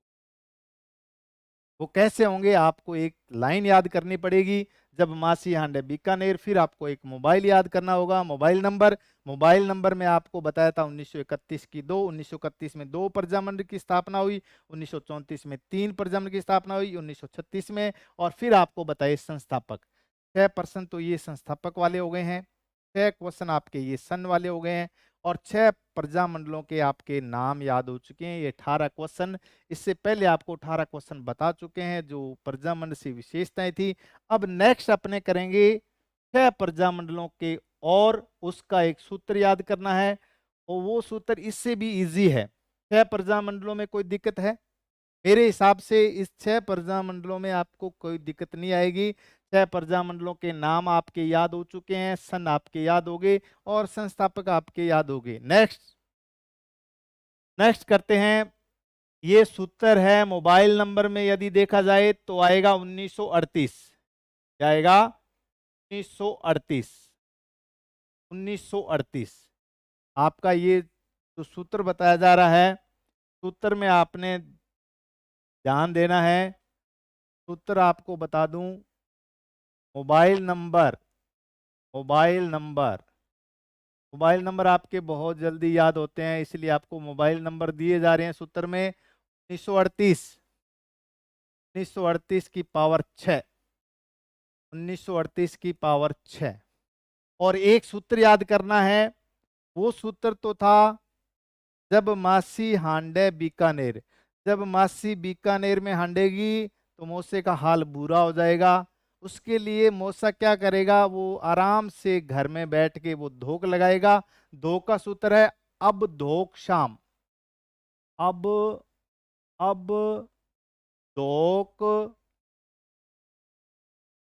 वो कैसे होंगे? आपको एक लाइन याद करनी पड़ेगी, जब मासी हांडे बीकानेर। फिर आपको एक मोबाइल याद करना होगा, मोबाइल नंबर में आपको बताया था 1931 की 2, 1931 में 2 प्रजामंडल की स्थापना हुई, 1934 में 3 प्रजामंडल की स्थापना हुई, 1936 में। और फिर आपको बताए संस्थापक। 6% तो ये संस्थापक वाले हो गए हैं, 6 क्वेश्चन आपके ये सन वाले हो गए हैं और 6 प्रजामंडलों के आपके नाम याद हो चुके हैं। ये 18 क्वेश्चन, इससे पहले आपको 18 क्वेश्चन बता चुके हैं जो प्रजामंडल से विशेषताएं थी। अब नेक्स्ट अपने करेंगे 6 प्रजामंडलों के और उसका एक सूत्र याद करना है और वो सूत्र इससे भी इजी है। 6 प्रजामंडलों में कोई दिक्कत है? मेरे हिसाब से इस 6 प्रजामंडलों में आपको कोई दिक्कत नहीं आएगी। 6 प्रजामंडलों के नाम आपके याद हो चुके हैं, सन आपके याद हो गए और संस्थापक आपके याद हो गए। नेक्स्ट करते हैं। ये सूत्र है मोबाइल नंबर में यदि देखा जाए तो आएगा 1938। क्या आएगा? 1938। 1938 आपका ये जो सूत्र बताया जा रहा है, सूत्र में आपने ध्यान देना है। सूत्र आपको बता दूं, mobile number mobile number mobile number आपके बहुत जल्दी याद होते हैं, इसलिए आपको मोबाइल नंबर दिए जा रहे हैं सूत्र में। 1938 1938 की पावर 6, 1938 की पावर 6। और एक सूत्र याद करना है, वो सूत्र तो था जब मासी हांडे बीकानेर। जब मासी बीकानेर में हांडेगी तो मौसे का हाल बुरा हो जाएगा। उसके लिए मौसा क्या करेगा? वो आराम से घर में बैठ के वो धोख लगाएगा। धोख का सूत्र है अब धोख शाम। अब अब धोख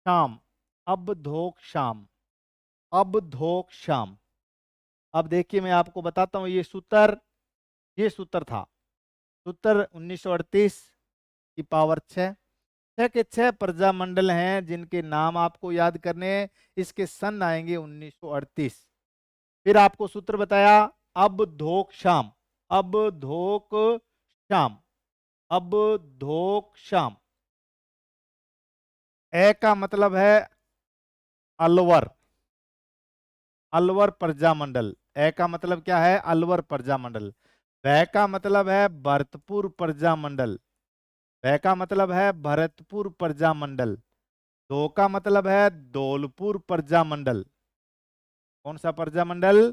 शाम। अब धोख शाम। अब धोख शाम। अब देखिए मैं आपको बताता हूं ये सूत्र था। सूत्र 1938 की पावर 6। 6 के 6 प्रजामंडल हैं जिनके नाम आपको याद करने हैं। इसके सन आएंगे 1938। फिर आपको सूत्र बताया अब धोख शाम। अब धोख शाम। अब धोख शाम। ए का मतलब है अलवर। अलवर प्रजामंडल। ए का मतलब क्या है? अलवर प्रजामंडल। बै का मतलब है भरतपुर प्रजामंडल। बै का मतलब है भरतपुर प्रजामंडल। दो का मतलब है धौलपुर प्रजामंडल। कौन सा प्रजामंडल?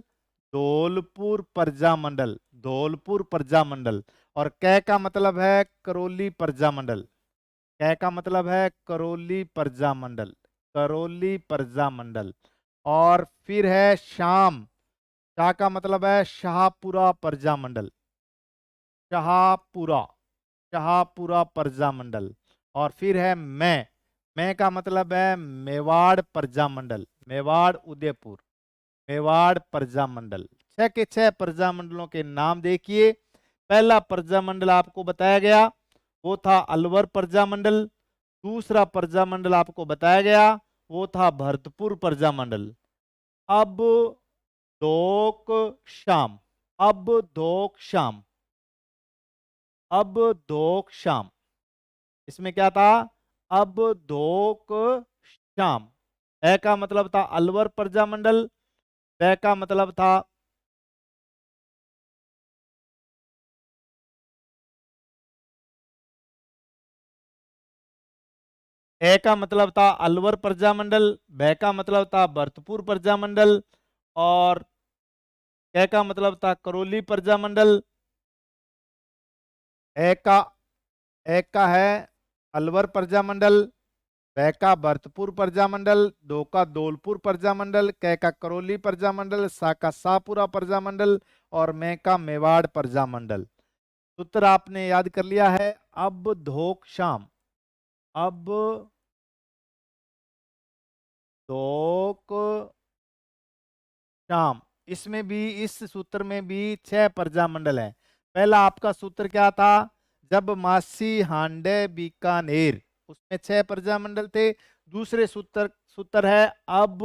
धौलपुर प्रजामंडल। धौलपुर प्रजामंडल। और कै का मतलब है करौली प्रजामंडल। कै का मतलब है करौली प्रजामंडल। करौली प्रजामंडल। और फिर है शाम। शाह का मतलब है शाहपुरा प्रजामंडल। शाहपुरा। शाहपुरा प्रजामंडल। और फिर है मैं का मतलब है मेवाड़ प्रजामंडल। मेवाड़ उदयपुर। मेवाड़ प्रजामंडल। 6 के 6 प्रजामंडलों के नाम देखिए। पहला प्रजामंडल आपको बताया गया वो था अलवर प्रजामंडल। दूसरा प्रजामंडल आपको बताया गया वो था भरतपुर प्रजामंडल। अब धोख शाम। अब धोख शाम। अब धोक शाम। इसमें क्या था? अब धोक शाम। ए का मतलब था अलवर प्रजामंडल, ब का मतलब था ए का मतलब था अलवर प्रजामंडल, ब का मतलब था भरतपुर प्रजामंडल, और क का मतलब था करौली प्रजामंडल। ए का ए का है अलवर प्रजामंडल, ब का भरतपुर प्रजामंडल, दो का धौलपुर प्रजामंडल, क का करौली प्रजामंडल, सा का शाहपुरा प्रजामंडल, और मैं का मेवाड़ प्रजामंडल। सूत्र आपने याद कर लिया है। अब धोक शाम। अब धोक शाम। इसमें भी, इस सूत्र में भी 6 प्रजामंडल है। पहला आपका सूत्र क्या था? जब मासी हांडे बीकानेर, उसमें 6 प्रजामंडल थे। दूसरे सूत्र सूत्र है अब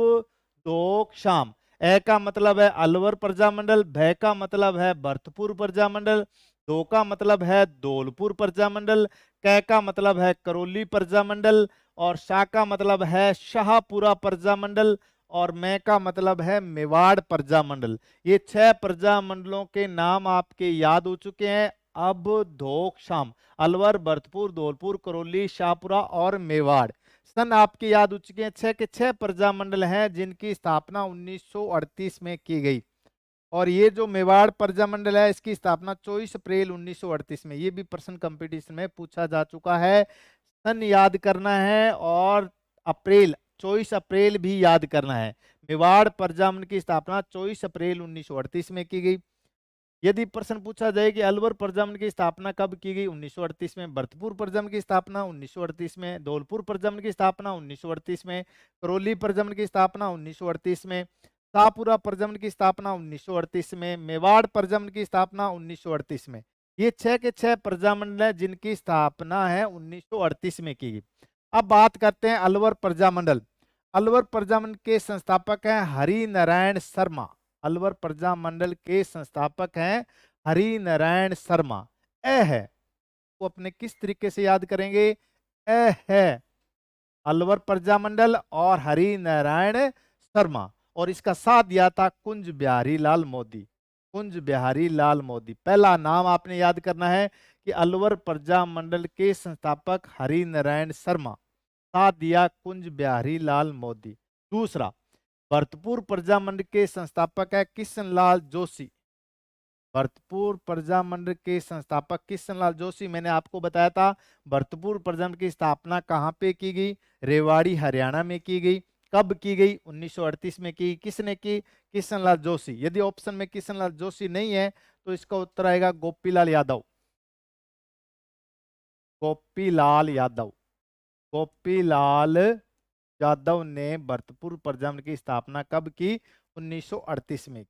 दोक शाम। ए का मतलब है अलवर प्रजामंडल, भ का मतलब है भरतपुर प्रजामंडल, दो का मतलब है धौलपुर प्रजामंडल, क का मतलब है करौली प्रजामंडल, और शा का मतलब है शाहपुरा प्रजामंडल, और मैं का मतलब है मेवाड़ प्रजामंडल। ये 6 प्रजामंडलों के नाम आपके याद हो चुके हैं। अब धोक शाम, अलवर, भरतपुर, धौलपुर, करौली, शाहपुरा और मेवाड़। सन आपके याद हो चुके हैं। 6 के 6 प्रजामंडल हैं जिनकी स्थापना 1938 में की गई। और ये जो मेवाड़ प्रजामंडल है, इसकी स्थापना 24 अप्रैल 1938 में। ये भी प्रश्न कंपटीशन में पूछा जा चुका है। सन याद करना है और अप्रैल, 24 अप्रैल भी याद करना है। मेवाड़ प्रजामंडल की स्थापना 24 अप्रैल 1938 में की गई। यदि प्रश्न पूछा जाए कि अलवर प्रजामंडल की स्थापना कब की गई? 1938 में। भरतपुर प्रजामंडल की स्थापना 1938 में। धौलपुर प्रजामंडल की स्थापना 1938 में। करौली प्रजामंडल की स्थापना 1938 में। शाहपुरा प्रजामंडल की स्थापना 1938 में। मेवाड़ प्रजामंडल की स्थापना 1938 में। ये 6 के 6 प्रजामंडल है जिनकी स्थापना है 1938 में की गई। अब बात करते हैं अलवर प्रजामंडल। अलवर प्रजामंडल के संस्थापक हैं हरि नारायण शर्मा। अलवर प्रजामंडल के संस्थापक हैं हरि नारायण शर्मा। ए है वो अपने किस तरीके से याद करेंगे? ए है अलवर प्रजामंडल और हरि नारायण शर्मा, और इसका साथ दिया था कुंज बिहारी लाल मोदी। कुंज बिहारी लाल मोदी पहला नाम आपने याद करना है कि अलवर प्रजामंडल के संस्थापक हरि नारायण शर्मा, साथ दिया कुंज बिहारी लाल मोदी। दूसरा, भरतपुर प्रजामंडल के संस्थापक है किशनलाल जोशी। भरतपुर प्रजामंडल के संस्थापक किशनलाल जोशी। मैंने आपको बताया था भरतपुर प्रजामंडल की स्थापना कहाँ पे की गई? रेवाड़ी हरियाणा में की गई। कब की गई? 1938 में की। किसने की? किशनलाल जोशी। यदि ऑप्शन में किशनलाल जोशी नहीं है तो इसका उत्तर आएगा गोपीलाल यादव। गोपीलाल यादव। गोपीलाल यादव ने भरतपुर प्रजामंडल की स्थापना कब की? 1938 में।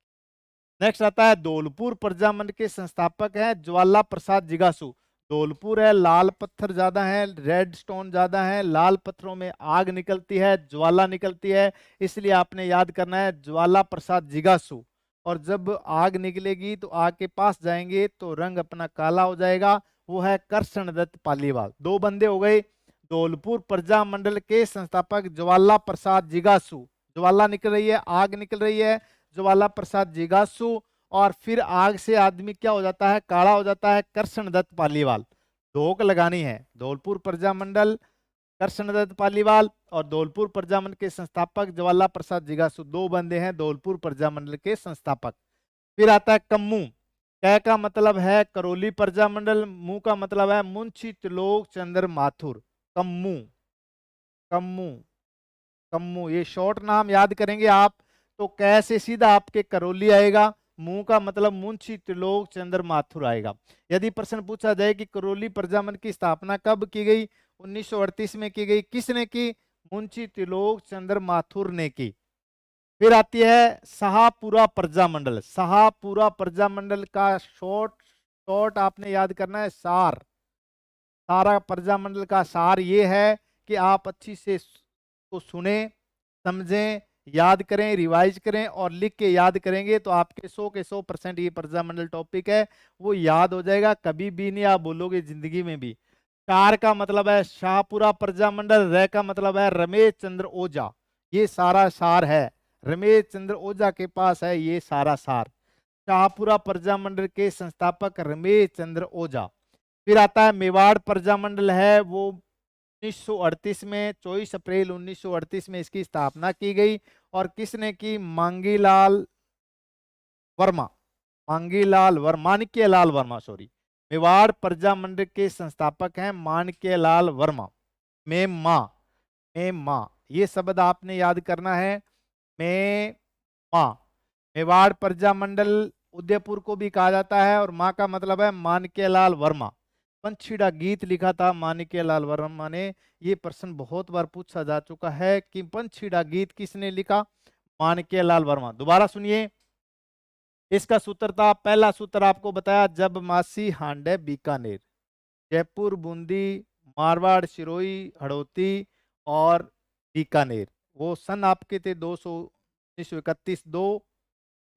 नेक्स्ट आता है धौलपुर प्रजामंडल के संस्थापक हैं ज्वाला प्रसाद जिगासु। धौलपुर है, लाल पत्थर ज्यादा है, रेड स्टोन ज्यादा है, लाल पत्थरों में आग निकलती है, ज्वाला निकलती है, इसलिए आपने याद करना है ज्वाला प्रसाद जिगासु। और जब आग निकलेगी तो आग के पास जाएंगे तो रंग अपना काला हो जाएगा, वो है कृष्णदत्त पालीवाल। दो बंदे हो गए। धौलपुर प्रजामंडल के संस्थापक ज्वाला प्रसाद जिगासु। ज्वाला निकल रही है, आग निकल रही है, ज्वाला प्रसाद जिगासु। और फिर आग से आदमी क्या हो जाता है? काला हो जाता है, कृष्णदत्त पालीवाल। धोख लगानी है। धौलपुर प्रजामंडल, कृष्णदत्त पालीवाल, और धौलपुर प्रजामंडल के संस्थापक ज्वाला प्रसाद जिगासु। दो बंदे हैं धौलपुर प्रजामंडल के संस्थापक। फिर आता है कम्मू। क का मतलब है करौली प्रजामंडल, मू का मतलब है मुंशी त्रिलोक चंद्र माथुर। कम्मू, कम्मू, कम्मू, ये शॉर्ट नाम याद करेंगे आप तो कैसे सीधा आपके करौली आएगा। मुंह का मतलब मुंशी त्रिलोक चंद्र माथुर आएगा। यदि प्रश्न पूछा जाए कि करौली प्रजामंडल की स्थापना कब की गई? 1938 में की गई। किसने की? मुंशी त्रिलोक चंद्र माथुर ने की। फिर आती है शाहपुरा प्रजामंडल। शाहपुरा प्रजामंडल का शॉर्ट शॉर्ट आपने याद करना है सार। सारा प्रजामंडल का सार ये है कि आप अच्छी से को सुने, समझें, याद करें, रिवाइज करें और लिख के याद करेंगे तो आपके 100 के 100% ये प्रजामंडल टॉपिक है वो याद हो जाएगा, कभी भी नहीं आप बोलोगे जिंदगी में भी। शार का मतलब है शाहपुरा प्रजामंडल, रे का मतलब है रमेश चंद्र ओझा, ये सारा सार है, रमेश चंद्र ओझा के पास है ये सारा सार। शाहपुरा प्रजामंडल के संस्थापक रमेश चंद्र ओझा। फिर आता है मेवाड़ प्रजामंडल है, वो 1938 में 24 अप्रैल 1938 में इसकी स्थापना की गई। और किसने की? मांगीलाल वर्मा, मांगीलाल वर्मा, माणिक्यलाल वर्मा, सॉरी। मेवाड़ प्रजामंडल के संस्थापक हैं माणिक्यलाल वर्मा। मेम माँ, मेम माँ, ये शब्द आपने याद करना है। मे माँ, मेवाड़ प्रजामंडल उदयपुर को भी कहा जाता है और माँ का मतलब है माणिक्यलाल वर्मा। पंछीड़ा गीत लिखा था माणिक्यलाल वर्मा ने। ये प्रश्न बहुत बार पूछा जा चुका है कि पंछीड़ा गीत किसने लिखा? माणिक्यलाल वर्मा। दोबारा सुनिए, इसका सूत्र था, पहला सूत्र आपको बताया, जब मासी हांडे बीकानेर, जयपुर, बूंदी, मारवाड़, सिरोही, हड़ौती और बीकानेर। वो सन आपके थे 1931 2,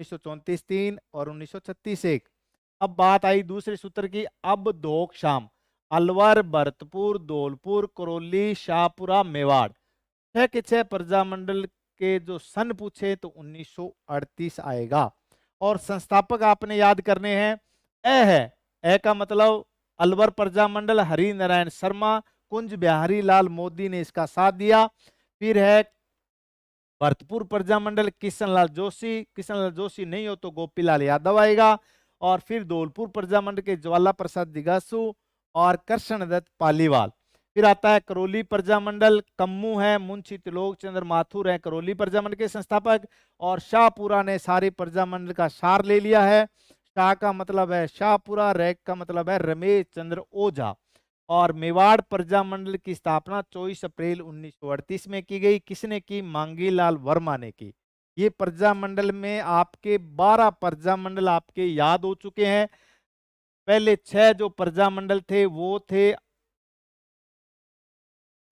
1934 3 और 1936 1। अब बात आई दूसरे सूत्र की, अब दोक शाम, अलवर, भरतपुर, धौलपुर, करौली, शाहपुरा, मेवाड़, 6 के 6 प्रजामंडल के जो सन पूछे तो 1938 आएगा। और संस्थापक आपने याद करने हैं, ए है, ए का मतलब अलवर प्रजामंडल हरि नारायण शर्मा, कुंज बिहारी लाल मोदी ने इसका साथ दिया। फिर है भरतपुर प्रजामंडल किशनलाल जोशी, किशनलाल जोशी नहीं हो तो गोपीलाल यादव आएगा। और फिर धौलपुर प्रजामंडल के ज्वाला प्रसाद दिगासु और कृष्णदत्त पालीवाल। फिर आता है करौली प्रजामंडल, कम्मू है, मुंशी त्रिलोक चंद्र माथुर है करौली प्रजामंडल के संस्थापक। और शाहपुरा ने सारे प्रजामंडल का सार ले लिया है। शाह का मतलब है शाहपुरा, रैक का मतलब है रमेश चंद्र ओझा। और मेवाड़ प्रजामंडल की स्थापना 24 अप्रैल 1938 में की गई। किसने की? मांगीलाल वर्मा ने की। ये प्रजामंडल में आपके 12 प्रजामंडल आपके याद हो चुके हैं। पहले 6 जो प्रजामंडल थे वो थे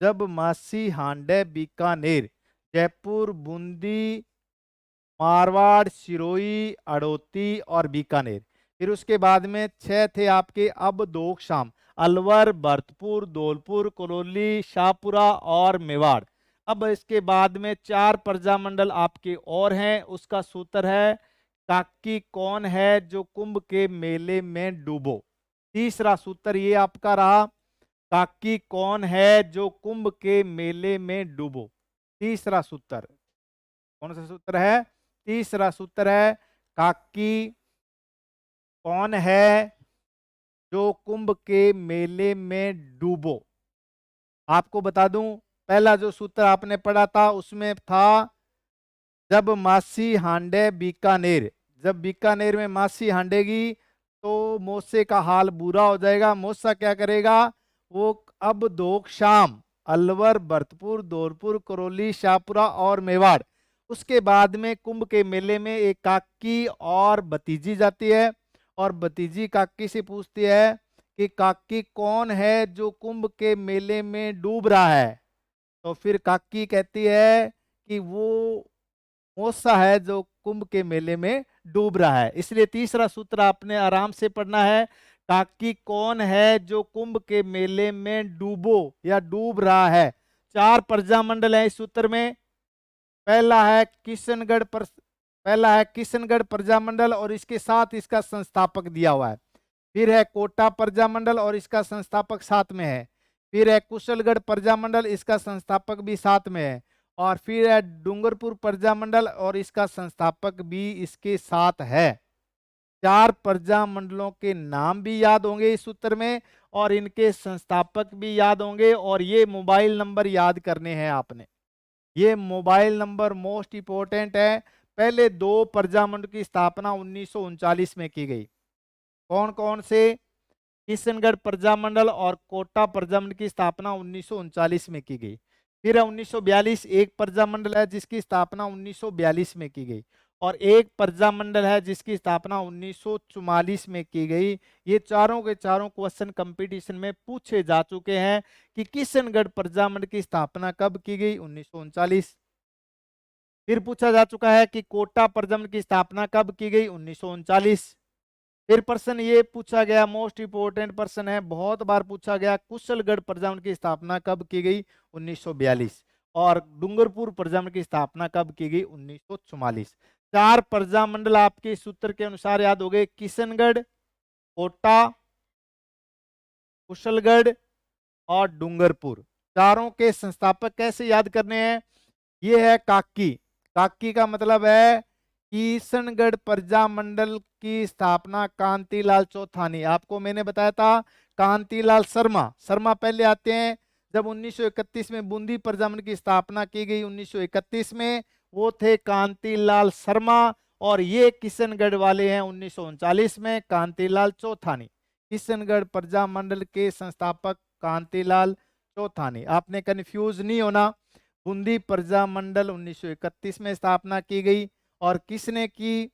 जब मासी हांडे बीकानेर, जयपुर, बूंदी, मारवाड़, सिरोही, अड़ोती और बीकानेर। फिर उसके बाद में 6 थे आपके अब दोक शाम, अलवर, भरतपुर, धौलपुर, करौली, शाहपुरा और मेवाड़। अब इसके बाद में 4 प्रजामंडल आपके और हैं, उसका सूत्र है, काकी कौन है जो कुंभ के मेले में डूबो। तीसरा सूत्र ये आपका रहा, काकी कौन है जो कुंभ के मेले में डूबो। तीसरा सूत्र कौन सा सूत्र है? तीसरा सूत्र है, काकी कौन है जो कुंभ के मेले में डूबो। आपको बता दूं, पहला जो सूत्र आपने पढ़ा था उसमें था, जब मासी हांडे बीकानेर, जब बीकानेर में मासी हांडेगी तो मोसे का हाल बुरा हो जाएगा। मोसा क्या करेगा? वो अब दोक शाम, अलवर, भरतपुर, धौलपुर, करौली, शाहपुरा और मेवाड़। उसके बाद में कुंभ के मेले में एक काकी और भतीजी जाती है और भतीजी काकी से पूछती है कि काकी कौन है जो कुंभ के मेले में डूब रहा है। तो फिर काकी कहती है कि वो मोसा है जो कुंभ के मेले में डूब रहा है। इसलिए तीसरा सूत्र आपने आराम से पढ़ना है, काकी कौन है जो कुंभ के मेले में डूबो या डूब रहा है। 4 प्रजामंडल है इस सूत्र में। पहला है किशनगढ़ प्रजामंडल और इसके साथ इसका संस्थापक दिया हुआ है। फिर है कोटा प्रजामंडल और इसका संस्थापक साथ में है। फिर है कुशलगढ़ प्रजामंडल, इसका संस्थापक भी साथ में है। और फिर है डूंगरपुर प्रजामंडल और इसका संस्थापक भी इसके साथ है। 4 प्रजामंडलों के नाम भी याद होंगे इस सूत्र में और इनके संस्थापक भी याद होंगे। और ये मोबाइल नंबर याद करने हैं आपने, ये मोबाइल नंबर मोस्ट इंपोर्टेंट है। पहले 2 प्रजामंडल की स्थापना 1939 में की गई। कौन कौन से? किशनगढ़ प्रजामंडल और कोटा प्रजामंडल की स्थापना 1939 में की गई। फिर 1942 एक प्रजामंडल है जिसकी स्थापना 1942 में की गई और एक प्रजामंडल है जिसकी स्थापना 1944 में की गई। ये चारों के चारों क्वेश्चन कंपटीशन में पूछे जा चुके हैं कि किशनगढ़ प्रजामंडल की स्थापना कब की गई? 1939। फिर पूछा जा चुका है कि कोटा प्रजमन की स्थापना कब की गई, 1939। फिर प्रश्न ये पूछा गया, मोस्ट इंपोर्टेंट प्रश्न है, बहुत बार पूछा गया, कुशलगढ़ प्रजमन की स्थापना कब की गई, 1942। और डूंगरपुर प्रजमन की स्थापना कब की गई, 1944। 4 प्रजामंडल आपके सूत्र के अनुसार याद हो गए, किशनगढ़, कोटा, कुशलगढ़ और डूंगरपुर। चारों के संस्थापक कैसे याद करने हैं, ये है काकी। काकी का मतलब है किशनगढ़ प्रजामंडल की स्थापना कांतिलाल चौथा ने, आपको मैंने बताया था कांतिलाल शर्मा, शर्मा पहले आते हैं। जब 1931 में बूंदी प्रजामंडल की स्थापना की गई 1931 में, वो थे कांतिलाल शर्मा, और ये किशनगढ़ वाले हैं 1939 में कांतिलाल चौथानी। किशनगढ़ प्रजामंडल के संस्थापक कांतिलाल चौथानी, आपने कंफ्यूज नहीं होना। बूंदी प्रजामंडल 1931 में स्थापना की गई, और किसने की,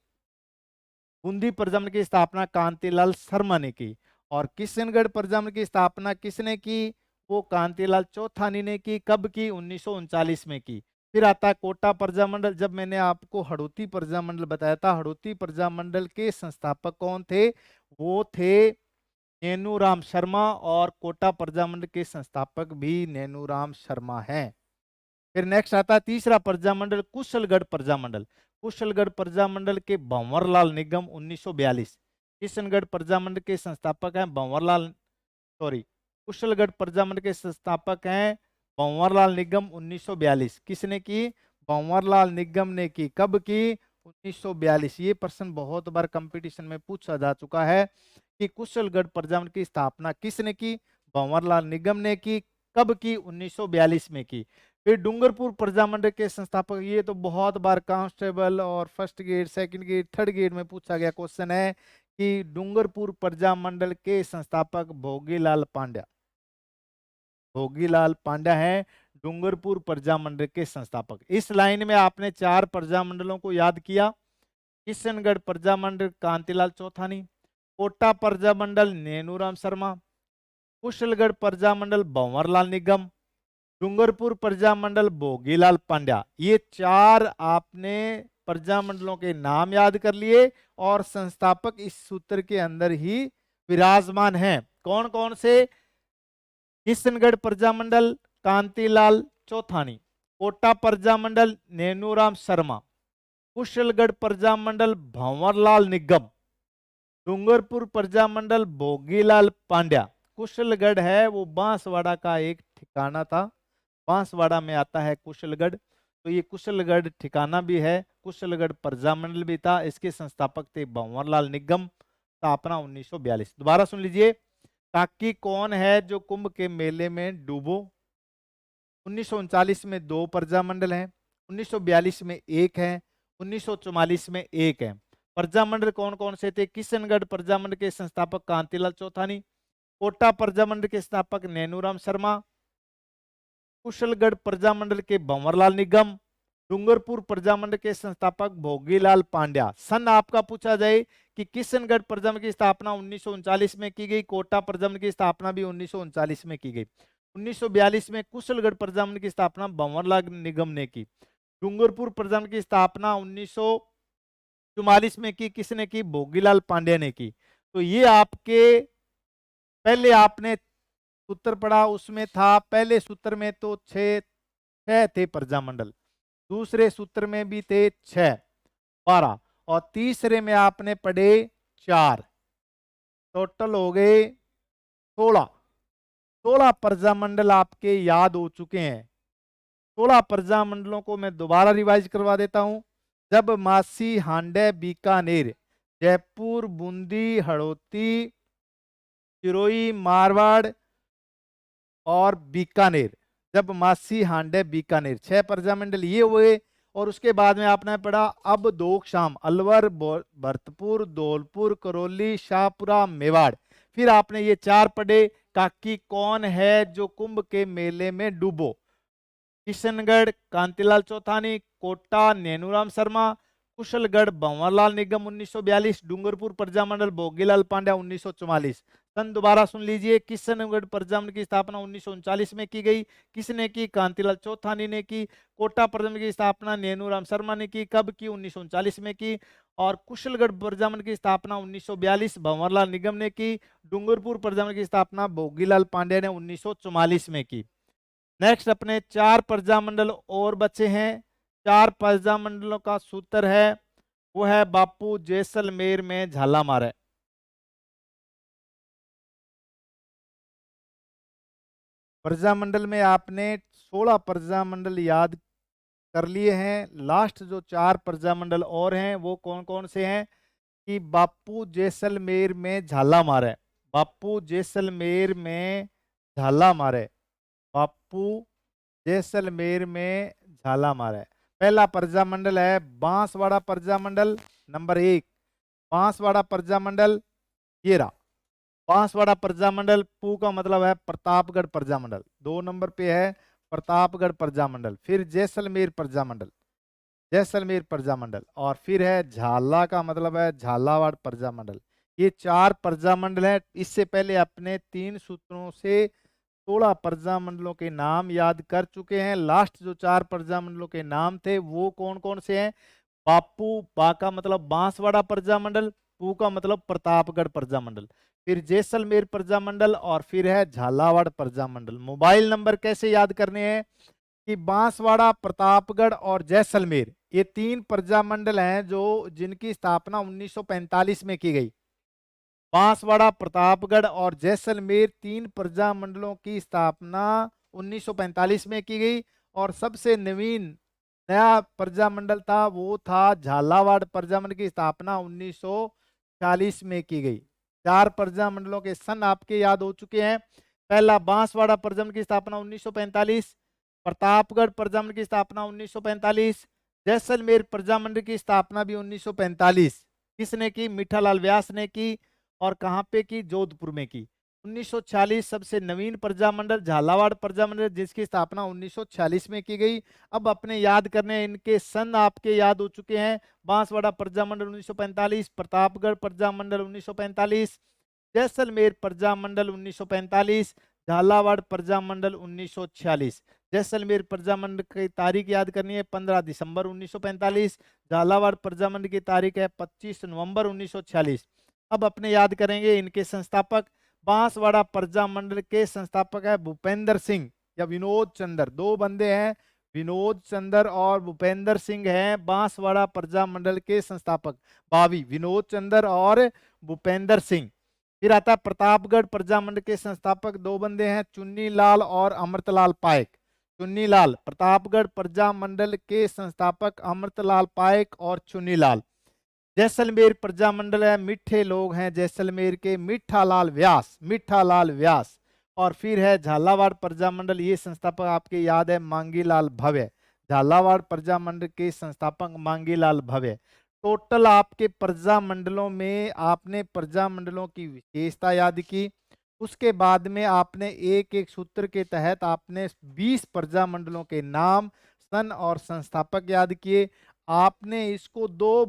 बूंदी प्रजामंडल की स्थापना कांतिलाल शर्मा ने की। और किशनगढ़ प्रजामंडल की स्थापना किसने की, वो कांतिलाल चौथानी ने की। कब की, 1939 में की। फिर आता है कोटा प्रजामंडल। जब मैंने आपको हड़ौती प्रजामंडल बताया था, हड़ौती प्रजामंडल के संस्थापक कौन थे, वो थे नैनूराम शर्मा, और कोटा प्रजामंडल के संस्थापक भी नैनूराम शर्मा हैं। फिर नेक्स्ट आता है तीसरा प्रजामंडल, कुशलगढ़ प्रजामंडल। कुशलगढ़ प्रजामंडल के भंवरलाल निगम, 1942। किशनगढ़ प्रजामंडल के संस्थापक हैं भंवरलाल, सॉरी, कुशलगढ़ प्रजामंडल के संस्थापक हैं भंवरलाल निगम, 1942। किसने की, भंवरलाल निगम ने की। कब की, 1942। ये प्रश्न बहुत बार कंपटीशन में पूछा जा चुका है कि कुशलगढ़ प्रजामंडल की स्थापना किसने की, भंवरलाल निगम ने की। कब की, 1942 में की। फिर डूंगरपुर प्रजामंडल के संस्थापक, ये तो बहुत बार कांस्टेबल और first grade, second grade, third grade में पूछा गया क्वेश्चन है कि डूंगरपुर प्रजामंडल के संस्थापक भोगीलाल पांड्या, भोगीलाल पांड्या है डूंगरपुर प्रजामंडल के संस्थापक। इस लाइन में आपने 4 प्रजामंडलों को याद किया। किशनगढ़ प्रजामंडल कांतिलाल चौथानी, कोटा प्रजामंडल नैनूराम शर्मा, कुशलगढ़ प्रजामंडल भंवरलाल निगम, डूंगरपुर प्रजामंडल भोगीलाल पांड्या। ये 4 आपने प्रजामंडलों के नाम याद कर लिए, और संस्थापक इस सूत्र के अंदर ही विराजमान हैं। कौन कौन से, किशनगढ़ प्रजामंडल कांतिलाल चौथानी, कोटा प्रजामंडल नैनूराम शर्मा, कुशलगढ़ प्रजामंडल भंवरलाल निगम, डूंगरपुर प्रजामंडल भोगीलाल पांड्या। कुशलगढ़ है वो बांसवाड़ा का एक ठिकाना था, बांसवाड़ा में आता है कुशलगढ़, तो ये कुशलगढ़ ठिकाना भी है, कुशलगढ़ प्रजामंडल भी था। इसके संस्थापक थे भंवरलाल निगम, स्थापना 1942। दोबारा सुन लीजिए, काकी कौन है जो कुंभ के मेले में डूबो, 1939 में 2 प्रजामंडल हैं, 1942 में 1 है, 1944 में 1 है। प्रजामंडल कौन कौन से थे, किशनगढ़ प्रजामंडल के संस्थापक कांतिलाल चौथानी, कोटा प्रजामंडल के संस्थापक नैनूराम शर्मा, कुशलगढ़ प्रजामंडल के भंवरलाल निगम, डूंगरपुर प्रजामंडल के संस्थापक भोगीलाल पांड्या। सन आपका पूछा जाए कि किशनगढ़ प्रजामंडल की स्थापना 1939 में की गई, कोटा प्रजामंडल की स्थापना भी 1939 में की गई। 1942 में कुशलगढ़ प्रजामंडल की स्थापना भंवरलाल निगम ने की। डूंगरपुर प्रजामंडल की स्थापना 1944 में की, किसने की, भोगीलाल पांड्या ने की। तो ये आपके, पहले आपने सूत्र पढ़ा, उसमें था, पहले सूत्र में तो 6 थे प्रजामंडल, दूसरे सूत्र में भी थे 6, 12, और तीसरे में आपने पढ़े 4, टोटल हो गए 16। 16 प्रजामंडल आपके याद हो चुके हैं। 16 प्रजामंडलों को मैं दोबारा रिवाइज करवा देता हूं। जब मासी, हांडे, बीकानेर, जयपुर, बूंदी, हड़ौती, सिरोही, मारवाड़ और बीकानेर, जब मासी, हांडे, बीकानेर, 6 प्रजामंडल ये हुए। और उसके बाद में आपने पढ़ा अब दोकशाम, अलवर, भरतपुर, धौलपुर, करौली, शाहपुरा, मेवाड़। फिर आपने ये 4 पढ़े, काकी कौन है जो कुंभ के मेले में डूबो, किशनगढ़ कांतिलाल चौथानी, कोटा नैनूराम शर्मा, कुशलगढ़ भंवरलाल निगम 1942, डूंगरपुर प्रजामंडल भोगीलाल पांड्या 1944। सन दोबारा सुन लीजिए। किशनगढ़ प्रजा मंडल की स्थापना 1939 में की गई। किसने की? कांतिलाल चौथानी ने की। कोटा प्रजा मंडल की स्थापना नेनूराम शर्मा ने की। कब की? 1939 में की। और कुशलगढ़ प्रजा मंडल की स्थापना 1942 भंवरलाल निगम ने की। डूंगरपुर प्रजा मंडल की स्थापना भोगीलाल पांडे ने 1944 में की। नेक्स्ट अपने 4 प्रजा मंडल और बचे हैं। 4 प्रजा मंडलों का सूत्र है वो है बापू जैसलमेर में झालामार है। प्रजा मंडल में आपने 16 प्रजा मंडल याद कर लिए हैं। लास्ट जो 4 प्रजा मंडल और हैं वो कौन कौन से हैं कि बापू जैसलमेर में झालामार है। बापू जैसलमेर में झालामार है। बापू जैसलमेर में झालामार है। पहला प्रजा मंडल है बांसवाड़ा प्रजा मंडल। नंबर 1 बांसवाड़ा प्रजा मंडल, ये रहा बांसवाड़ा प्रजा मंडल। पू का मतलब है प्रतापगढ़ प्रजा मंडल। 2 नंबर पे है प्रतापगढ़ प्रजा मंडल। फिर जैसलमेर प्रजा मंडल, जैसलमेर प्रजा मंडल। और फिर है झाला का मतलब है झालावाड़ प्रजा मंडल। ये 4 प्रजा मंडल है। इससे पहले अपने 3 सूत्रों से 16 प्रजा मंडलों के नाम याद कर चुके हैं। लास्ट जो 4 प्रजा मंडलों के नाम थे वो कौन कौन से हैं? बापू, बा का मतलब बांसवाड़ा प्रजा मंडल, पू का मतलब प्रतापगढ़ प्रजा मंडल, फिर जैसलमेर प्रजा मंडल और फिर है झालावाड़ प्रजा मंडल। मोबाइल नंबर कैसे याद करने हैं कि बांसवाड़ा, प्रतापगढ़ और जैसलमेर ये 3 प्रजा मंडल हैं जो जिनकी स्थापना 1945 में की गई। बांसवाड़ा, प्रतापगढ़ और जैसलमेर 3 प्रजा मंडलों की स्थापना 1945 में की गई। और सबसे नवीन नया प्रजा मंडल था वो था झालावाड़ प्रजा मंडल की स्थापना 1940 में की गई। 4 प्रजा मंडलों के सन आपके याद हो चुके हैं। पहला बांसवाड़ा प्रजा मंडल की स्थापना 1945, प्रतापगढ़ प्रजा मंडल की स्थापना 1945, जैसलमेर प्रजा मंडल की स्थापना भी 1945। किसने की? मीठालाल व्यास ने की। और कहां पे की? जोधपुर में की। 1946 सबसे नवीन प्रजा मंडल झालावाड़ प्रजा मंडल जिसकी स्थापना 1946 में की गई। अब अपने याद करने इनके सन आपके याद हो चुके हैं। बांसवाड़ा प्रजा मंडल 1945, प्रतापगढ़ प्रजा मंडल 1945, जैसलमेर प्रजा मंडल 1945, झालावाड़ प्रजा मंडल 1946। जैसलमेर प्रजा मंडल की तारीख याद करनी है 15 दिसंबर 1945। झालावाड़ प्रजा मंडल की तारीख है 25 नवंबर 1946। अब अपने याद करेंगे इनके संस्थापक। बांसवाड़ा प्रजा मंडल के संस्थापक है भूपेंद्र सिंह या विनोद चंद्र। 2 बंदे हैं, विनोद चंद्र और भूपेंद्र सिंह हैं बांसवाड़ा प्रजा मंडल के संस्थापक। भावी विनोद चंद्र और भूपेंद्र सिंह। फिर आता है प्रतापगढ़ प्रजा मंडल के संस्थापक 2 बंदे हैं, चुन्नी लाल और अमृतलाल पाइक। चुन्नी लाल, प्रतापगढ़ प्रजा मंडल के संस्थापक अमृतलाल पाइक और चुन्नी लाल। जैसलमेर प्रजा मंडल है, मिठे लोग हैं जैसलमेर के, मीठालाल व्यास, मीठालाल व्यास। और फिर है झालावाड़ प्रजा मंडल, ये संस्थापक आपके याद है मांगीलाल भव्य। झालावाड़ प्रजा मंडल के संस्थापक मांगीलाल भव्य। टोटल आपके प्रजा मंडलों में आपने प्रजा मंडलों की विशेषता याद की। उसके बाद में आपने एक एक सूत्र के तहत आपने 20 प्रजा मंडलों के नाम, सन और संस्थापक याद किए। आपने इसको 2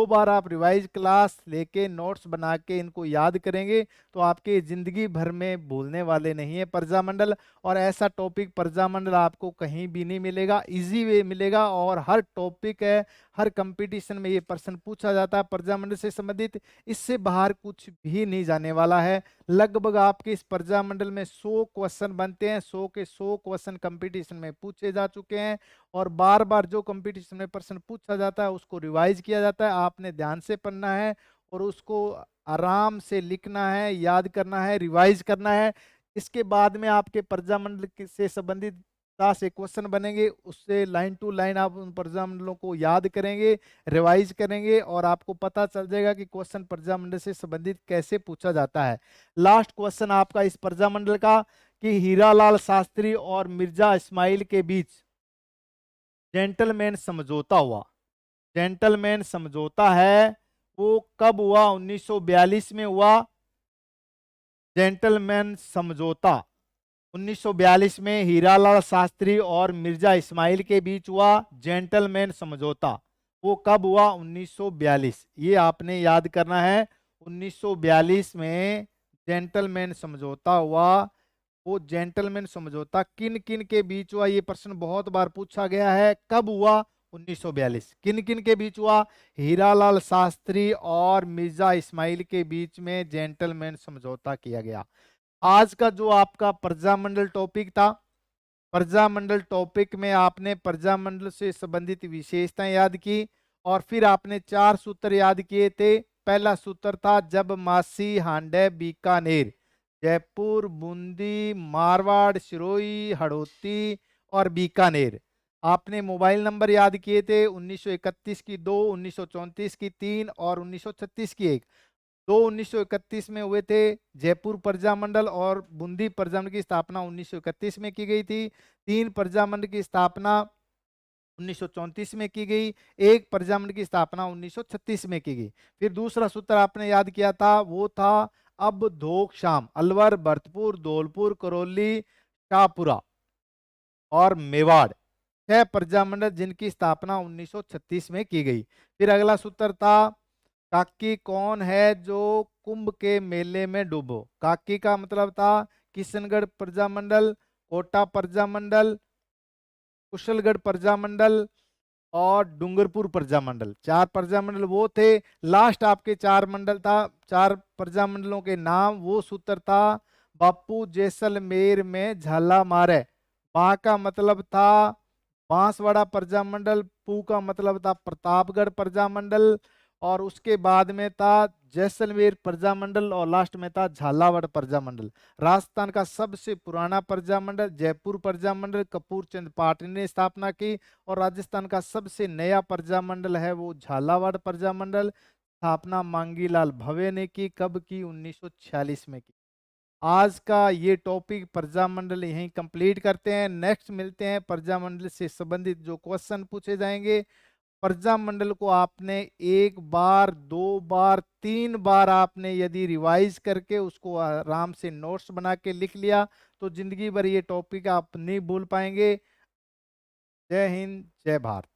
बार आप रिवाइज क्लास लेके नोट्स बना के इनको याद करेंगे तो आपके जिंदगी भर में भूलने वाले नहीं है प्रजा मंडल। और ऐसा टॉपिक प्रजा मंडल आपको कहीं भी नहीं मिलेगा, इजी वे मिलेगा। और हर टॉपिक है, हर कंपटीशन में ये प्रश्न पूछा जाता है प्रजा मंडल से संबंधित। इससे बाहर कुछ भी नहीं जाने वाला है। लगभग आपके इस प्रजा मंडल में 100 क्वेश्चन बनते हैं। 100 के 100 क्वेश्चन कंपटीशन में पूछे जा चुके हैं। और बार बार जो कंपटीशन में प्रश्न पूछा जाता है उसको रिवाइज किया जाता है। आपने ध्यान से पढ़ना है और उसको आराम से लिखना है, याद करना है, रिवाइज करना है। इसके बाद में आपके प्रजा मंडल से संबंधित से क्वेश्चन बनेंगे, उससे लाइन टू लाइन आप उन प्रजा मंडलों को याद करेंगे, रिवाइज करेंगे और आपको पता चल जाएगा कि क्वेश्चन प्रजा मंडल से संबंधित कैसे पूछा जाता है। लास्ट क्वेश्चन आपका इस प्रजा मंडल का कि हीरालाल शास्त्री और मिर्जा इस्माइल के बीच जेंटलमैन समझौता हुआ। जेंटलमैन समझौता है वो कब हुआ? 1942 में हुआ। जेंटलमैन समझौता 1942 में हीरालाल शास्त्री और मिर्जा इस्माइल के बीच हुआ। जेंटलमैन समझौता वो कब हुआ? 1942। ये आपने याद करना है। 1942 में जेंटलमैन समझौता हुआ, वो जेंटलमैन समझौता किन किन के बीच हुआ? ये प्रश्न बहुत बार पूछा गया है। कब हुआ? 1942। किन किन के बीच हुआ? हीरालाल शास्त्री और मिर्जा इस्माइल के बीच में जेंटलमैन समझौता किया गया। आज का जो आपका प्रजामंडल टॉपिक था, प्रजामंडल टॉपिक में आपने प्रजामंडल से संबंधित विशेषताएं याद की और फिर आपने 4 सूत्र याद किए थे। पहला सूत्र था जब मासी हांडे बीकानेर, जयपुर, बूंदी, मारवाड़, सिरोही, हड़ौती और बीकानेर। आपने मोबाइल नंबर याद किए थे 1931 की 2, 1934 की 3 और 1936 की 1। दो 1931 में हुए थे जयपुर प्रजामंडल और बूंदी प्रजामंडल की स्थापना 1931 में की गई थी। 3 प्रजामंडल की स्थापना 1934 में की गई, एक प्रजामंडल की स्थापना 1936 में की गई। फिर दूसरा सूत्र आपने याद किया था, वो था अब धोक शाम, अलवर, भरतपुर, धौलपुर, करौली, शाहपुरा और मेवाड़, 6 प्रजामंडल जिनकी स्थापना 1936 में की गई। फिर अगला सूत्र था काकी कौन है जो कुंभ के मेले में डूबो? काकी का मतलब था किशनगढ़ प्रजामंडल, कोटा प्रजामंडल, कुशलगढ़ प्रजामंडल और डूंगरपुर प्रजामंडल। 4 प्रजामंडल वो थे। लास्ट आपके 4 मंडल था, 4 प्रजामंडलों के नाम, वो सूत्र था बापू जैसलमेर में झाला मारे। बा का मतलब था बांसवाड़ा प्रजामंडल, पू का मतलब था प्रतापगढ़ प्रजामंडल और उसके बाद में था जैसलमेर प्रजामंडल और लास्ट में था झालावाड़ प्रजामंडल। राजस्थान का सबसे पुराना प्रजामंडल जयपुर प्रजामंडल कपूर चंद पाटिल ने स्थापना की और राजस्थान का सबसे नया प्रजामंडल है वो झालावाड़ प्रजामंडल। स्थापना मांगीलाल भवे ने की। कब की? 1946 में की। आज का ये टॉपिक प्रजामंडल यहीं कंप्लीट करते हैं। नेक्स्ट मिलते हैं प्रजामंडल से संबंधित जो क्वेश्चन पूछे जाएंगे। प्रजामंडल को आपने 1 बार, 2 बार, 3 बार आपने यदि रिवाइज करके उसको आराम से नोट्स बना के लिख लिया तो जिंदगी भर ये टॉपिक आप नहीं भूल पाएंगे। जय हिंद, जय भारत।